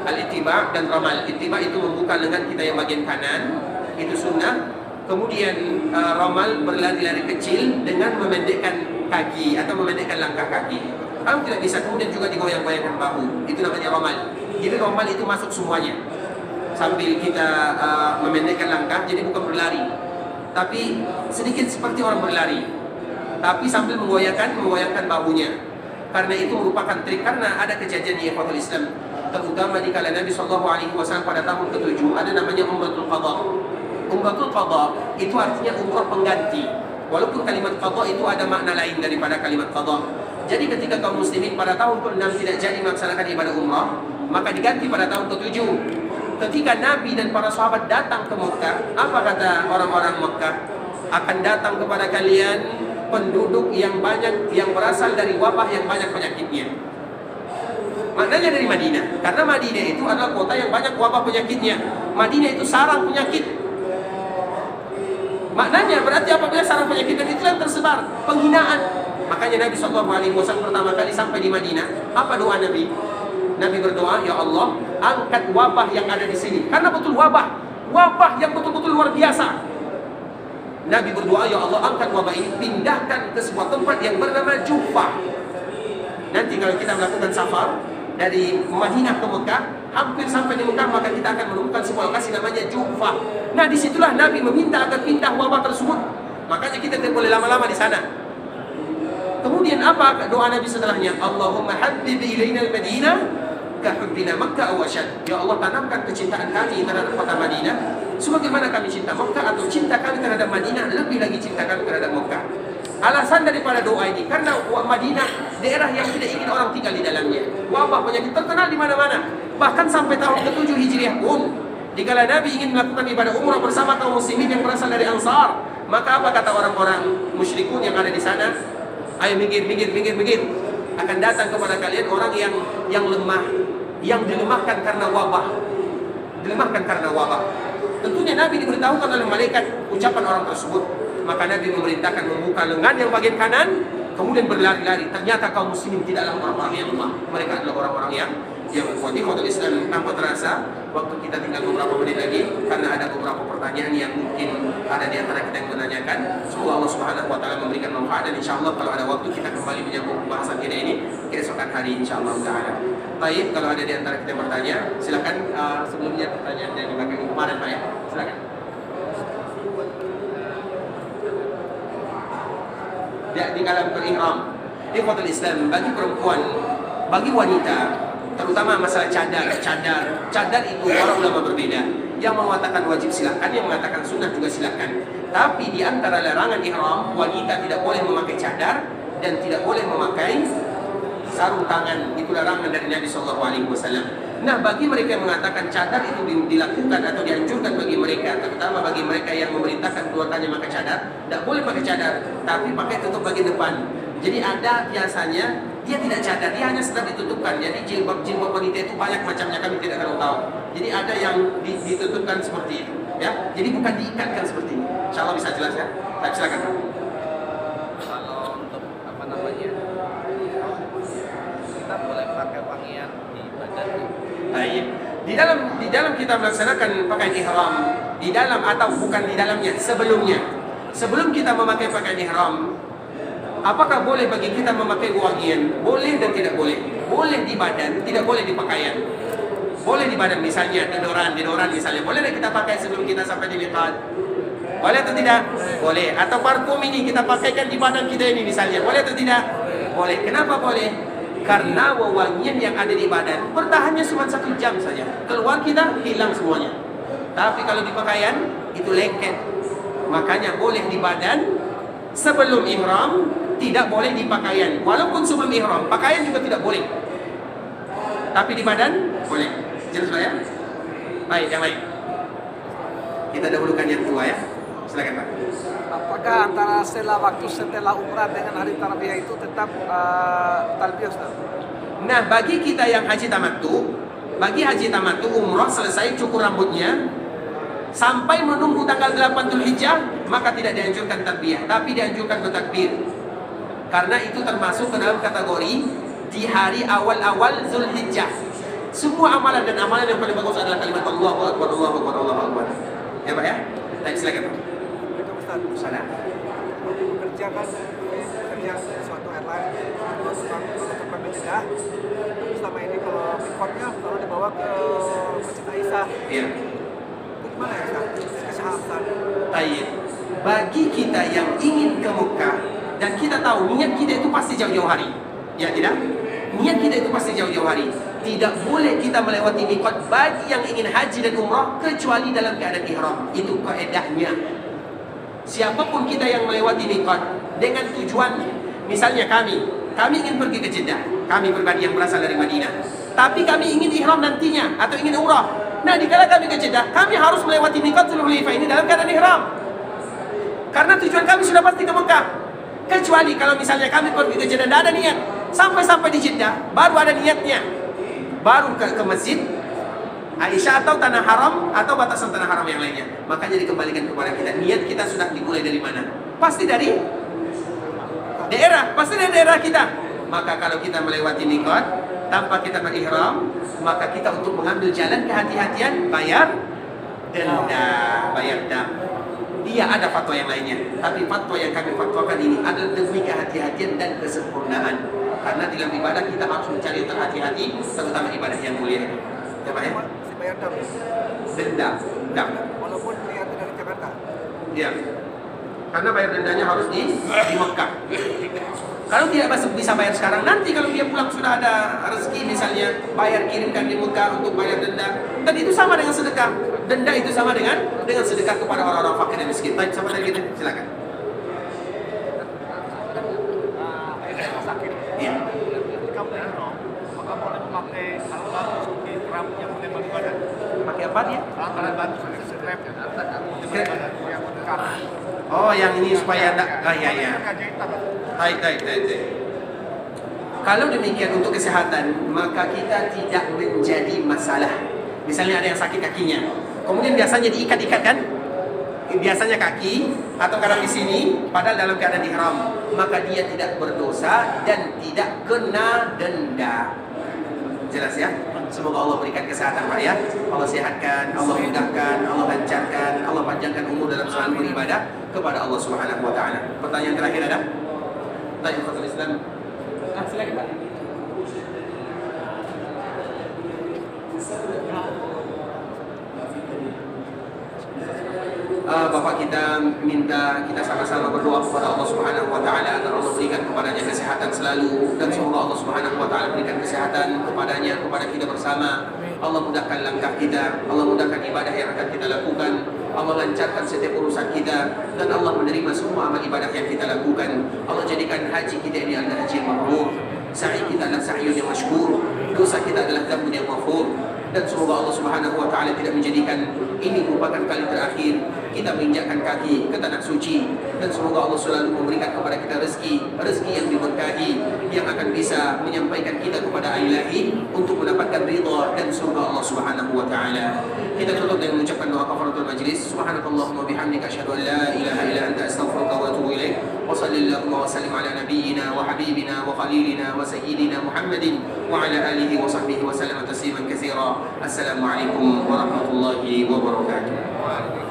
al-ittiba dan ramal. Ittiba itu membuka lengan kita yang bagian kanan, itu sunnah. Kemudian ramal berlari-lari kecil dengan memendekkan kaki atau memendekkan langkah kaki. Kalau tidak bisa, kemudian juga digoyang-goyangkan bahu, itu namanya ramal. Jadi ramal itu masuk semuanya, sambil kita memendekkan langkah, jadi bukan berlari, tapi sedikit seperti orang berlari, tapi sambil menggoyangkan bahunya. Karena itu merupakan trik, karena ada kejadian di ikhwatul Islam, terutama di kala Nabi SAW pada tahun ke-7, ada namanya Umratul Qadha. Umratul Qadha itu artinya umrah pengganti. Walaupun kalimat qadha itu ada makna lain daripada kalimat qadha. Jadi ketika kaum muslimin pada tahun ke-6 tidak jadi melaksanakan ibadah umrah, maka diganti pada tahun ke-7. Ketika Nabi dan para sahabat datang ke Mekah, apa kata orang-orang Mekah? Akan datang kepada kalian penduduk yang banyak, yang berasal dari wabah yang banyak penyakitnya. Maknanya dari Madinah, karena Madinah itu adalah kota yang banyak wabah penyakitnya. Madinah itu sarang penyakit. Maknanya berarti apabila sarang penyakit dan itu yang tersebar, penghinaan. Makanya Nabi SAW pertama kali sampai di Madinah, apa doa Nabi? Nabi berdoa, ya Allah, angkat wabah yang ada di sini. Karena betul wabah yang betul-betul luar biasa. Nabi berdoa, ya Allah, angkat wabah ini, pindahkan ke sebuah tempat yang bernama Juhfah. Nanti kalau kita melakukan safar dari Madinah ke Mekah, hampir sampai di Mekah, maka kita akan menemukan sebuah lokasi namanya Juhfah. Nah, disitulah Nabi meminta agar pindah wabah tersebut. Makanya kita tidak boleh lama-lama di sana. Kemudian apa doa Nabi setelahnya? Allahumma habbib ilaina al-Madinah kahubbina Makkah aw ashad. Ya Allah, tanamkan kecintaan kami terhadap kota Madinah sebagaimana kami cinta Makkah, atau cinta kami terhadap Madinah lebih lagi cinta kami terhadap Makkah. Alasan daripada doa ini karena Madinah daerah yang tidak ingin orang tinggal di dalamnya. Wabah penyakit terkenal di mana-mana. Bahkan sampai tahun ke-7 Hijriah pun, dikala Nabi ingin melakukan ibadah umrah bersama kaum muslimin yang berasal dari Ansar, maka apa kata orang-orang musyrikun yang ada di sana? Ayo minggir. Akan datang kepada kalian orang yang lemah, yang dilemahkan karena wabah. Tentunya Nabi diberitahukan oleh malaikat ucapan orang tersebut. Maka Nabi memerintahkan membuka lengan yang bagian kanan, kemudian berlari-lari. Ternyata kaum muslimin tidaklah orang-orang yang lemah. Mereka adalah orang-orang yang kuat. Ikhwatul Islam, tanpa terasa waktu kita tinggal beberapa menit lagi, karena ada beberapa pertanyaan yang mungkin ada di antara kita yang menanyakan. Semoga Allah Subhanahu wa taala memberikan manfaat, dan insyaallah kalau ada waktu kita kembali menyambung pembahasan kita ini keesokan hari insyaallah taala. Baik, kalau ada di antara kita yang bertanya, silakan. Sebelumnya pertanyaan yang dipakai kemarin Pak ya. Silakan. Di dalam berihram, ikhwatul Islam, bagi perempuan, bagi wanita, terutama masalah cadar itu para ulama berbeda. Yang mengatakan wajib silakan, yang mengatakan sunnah juga silakan. Tapi di antara larangan ihram, wanita tidak boleh memakai cadar dan tidak boleh memakai sarung tangan. Itu larangan dari Nabi SAW. Nah, bagi mereka yang mengatakan cadar itu dilakukan atau dianjurkan bagi mereka, terutama bagi mereka yang memerintahkan keluarganya pakai cadar, tidak boleh pakai cadar, tapi pakai tutup bagian depan. Jadi ada biasanya dia tidak cadar, dia hanya sedang ditutupkan. Jadi jilbab wanita itu banyak macamnya, kami tidak tahu. Jadi ada yang ditutupkan seperti itu, ya. Jadi bukan diikatkan seperti ini. Insyaallah bisa jelas ya. Baik, silakan. Kalau untuk apa namanya, kita boleh pakai pakaian di badan. Baik. Di dalam kita melaksanakan pakaian ihram, di dalam atau bukan di dalamnya, sebelum kita memakai pakaian ihram, apakah boleh bagi kita memakai wangian? Boleh dan tidak boleh. Boleh di badan, tidak boleh di pakaian. Boleh di badan, misalnya deodoran misalnya. Boleh kita pakai sebelum kita sampai di miqat? Boleh atau tidak? Boleh. Atau parfum ini kita pakaikan di badan kita ini misalnya. Boleh atau tidak? Boleh. Kenapa boleh? Karena wewangian yang ada di badan bertahannya cuma 1 jam saja. Keluar kita hilang semuanya. Tapi kalau di pakaian itu lengket. Makanya boleh di badan sebelum ihram, tidak boleh di pakaian. Walaupun sebelum ihram, pakaian juga tidak boleh. Tapi di badan boleh. Jelas Pak ya? Baik, yang lain. Kita dahulukan yang tua ya. Silakan Pak. Apakah antara setelah umrah dengan hari tarbiyah itu tetap talbiyah Ustaz? Nah, bagi kita yang haji tamattu umrah selesai cukur rambutnya, sampai menunggu tanggal 8 Dzulhijjah, maka tidak dianjurkan talbiyah, tapi dianjurkan bertakbir. Karena itu termasuk ke dalam kategori di hari awal-awal Dzulhijjah. Semua amalan dan amalan yang paling bagus adalah kalimat Allahu Akbar, Allahu Akbar, Allahu Akbar. Ya Pak ya? Baik, silakan Pak. Salam. Bekerja kan, bekerja suatu airline, terbang di Jeddah. Selama ini kalau rekodnya selalu dibawa ke Masjid Aisyah. Iya. Itu gimana ya Ustaz? Kesehatan. Baik. Bagi kita yang ingin ke Mekah dan kita tahu niat kita itu pasti jauh-jauh hari. Ya tidak? Niat kita itu pasti jauh-jauh hari. Tidak boleh kita melewati miqat bagi yang ingin haji dan umrah kecuali dalam keadaan ihram. Itu kaedahnya. Siapapun kita yang melewati miqat dengan tujuan, misalnya kami ingin pergi ke Jeddah, kami pribadi yang berasal dari Madinah, tapi kami ingin ihram nantinya atau ingin umrah. Nah, dikala kami ke Jeddah, kami harus melewati miqat Dzulhuleifah ini dalam keadaan ihram. Karena tujuan kami sudah pasti ke Mekah. Kecuali kalau misalnya kami pergi ke Jeddah tidak ada niat, sampai di Jeddah baru ada niatnya, baru ke masjid Aisyah atau tanah haram atau batasan tanah haram yang lainnya, makanya dikembalikan kepada kita. Niat kita sudah dimulai dari mana? Pasti dari daerah, pasti dari daerah kita. Maka kalau kita melewati miqat tanpa kita berihram, maka kita untuk mengambil jalan kehati-hatian bayar denda, bayar dam. Iya, ada fatwa yang lainnya, tapi fatwa yang kami fatwakan ini adalah demi kehati-hatian dan kesempurnaan. Karena dalam ibadah kita harus mencari yang terhati-hati, terutama ibadah yang mulia. Ya Pak ya? Masih bayar dam. Denda, dam. Walaupun niatnya dari Jakarta. Iya. Karena bayar dendanya harus di Mekah. Kalau tidak bisa bayar sekarang, nanti kalau dia pulang sudah ada rezeki misalnya, bayar kirimkan di Mekah untuk bayar denda. Dan itu sama dengan sedekah. Denda itu sama dengan sedekah kepada orang-orang fakir dan miskin. Baik, sama dari kita, silakan. Sakit. Iya. Kamu ihram, maka boleh memakai alat bantu seperti kram yang menembak badan. Pakai apa dia? Alat bantu seperti strap menembak badan yang mendekat. Oh, yang ini supaya ada. Iya. Baik. Kalau demikian untuk kesehatan, maka kita tidak menjadi masalah. Misalnya ada yang sakit kakinya, kemudian biasanya diikat-ikat kan? Biasanya kaki atau karena di sini, padahal dalam keadaan ihram, maka dia tidak berdosa dan tidak kena denda. Jelas ya? Semoga Allah berikan kesehatan Pak ya. Allah sehatkan, Allah mudahkan, Allah lancarkan, Allah panjangkan umur dalam selalu beribadah kepada Allah Subhanahu wa taala. Pertanyaan terakhir ada? Tanya Fatul Islam. Silakan Pak. Bapak kita minta kita sama-sama berdoa kepada Allah Subhanahu wa taala agar Allah berikan kepadanya kesehatan selalu, dan semoga Allah Subhanahu wa taala berikan kesehatan kepadanya, kepada kita bersama. Allah mudahkan langkah kita, Allah mudahkan ibadah yang akan kita lakukan, Allah lancarkan setiap urusan kita, dan Allah menerima semua amal ibadah yang kita lakukan. Allah jadikan haji kita ini adalah haji yang mabrur, sa'i kita adalah sa'yun yang masykur, dosa kita adalah dzambun yang maghfur. Dan semoga Allah Subhanahu wa taala tidak menjadikan ini merupakan kali terakhir kita menginjakkan kaki ke tanah suci, dan semoga Allah selalu memberikan kepada kita rezeki yang diberkahi, yang akan bisa menyampaikan kita kepada ilahi untuk mendapatkan ridha dan surga Allah Subhanahu wa taala. Kita tutup dengan mengucapkan doa kafaratul majlis. Subhanakallahumma bihamdika asyhadu an la ilaha illa anta astaghfiruka wa atubu ilaik. Wa sallallahu wa sallim ala nabiyyina wa habibina wa khalilina wa sayyidina Muhammadin wa ala alihi wa sahbihi wa sallam tasliman katsira. Assalamualaikum warahmatullahi wabarakatuh.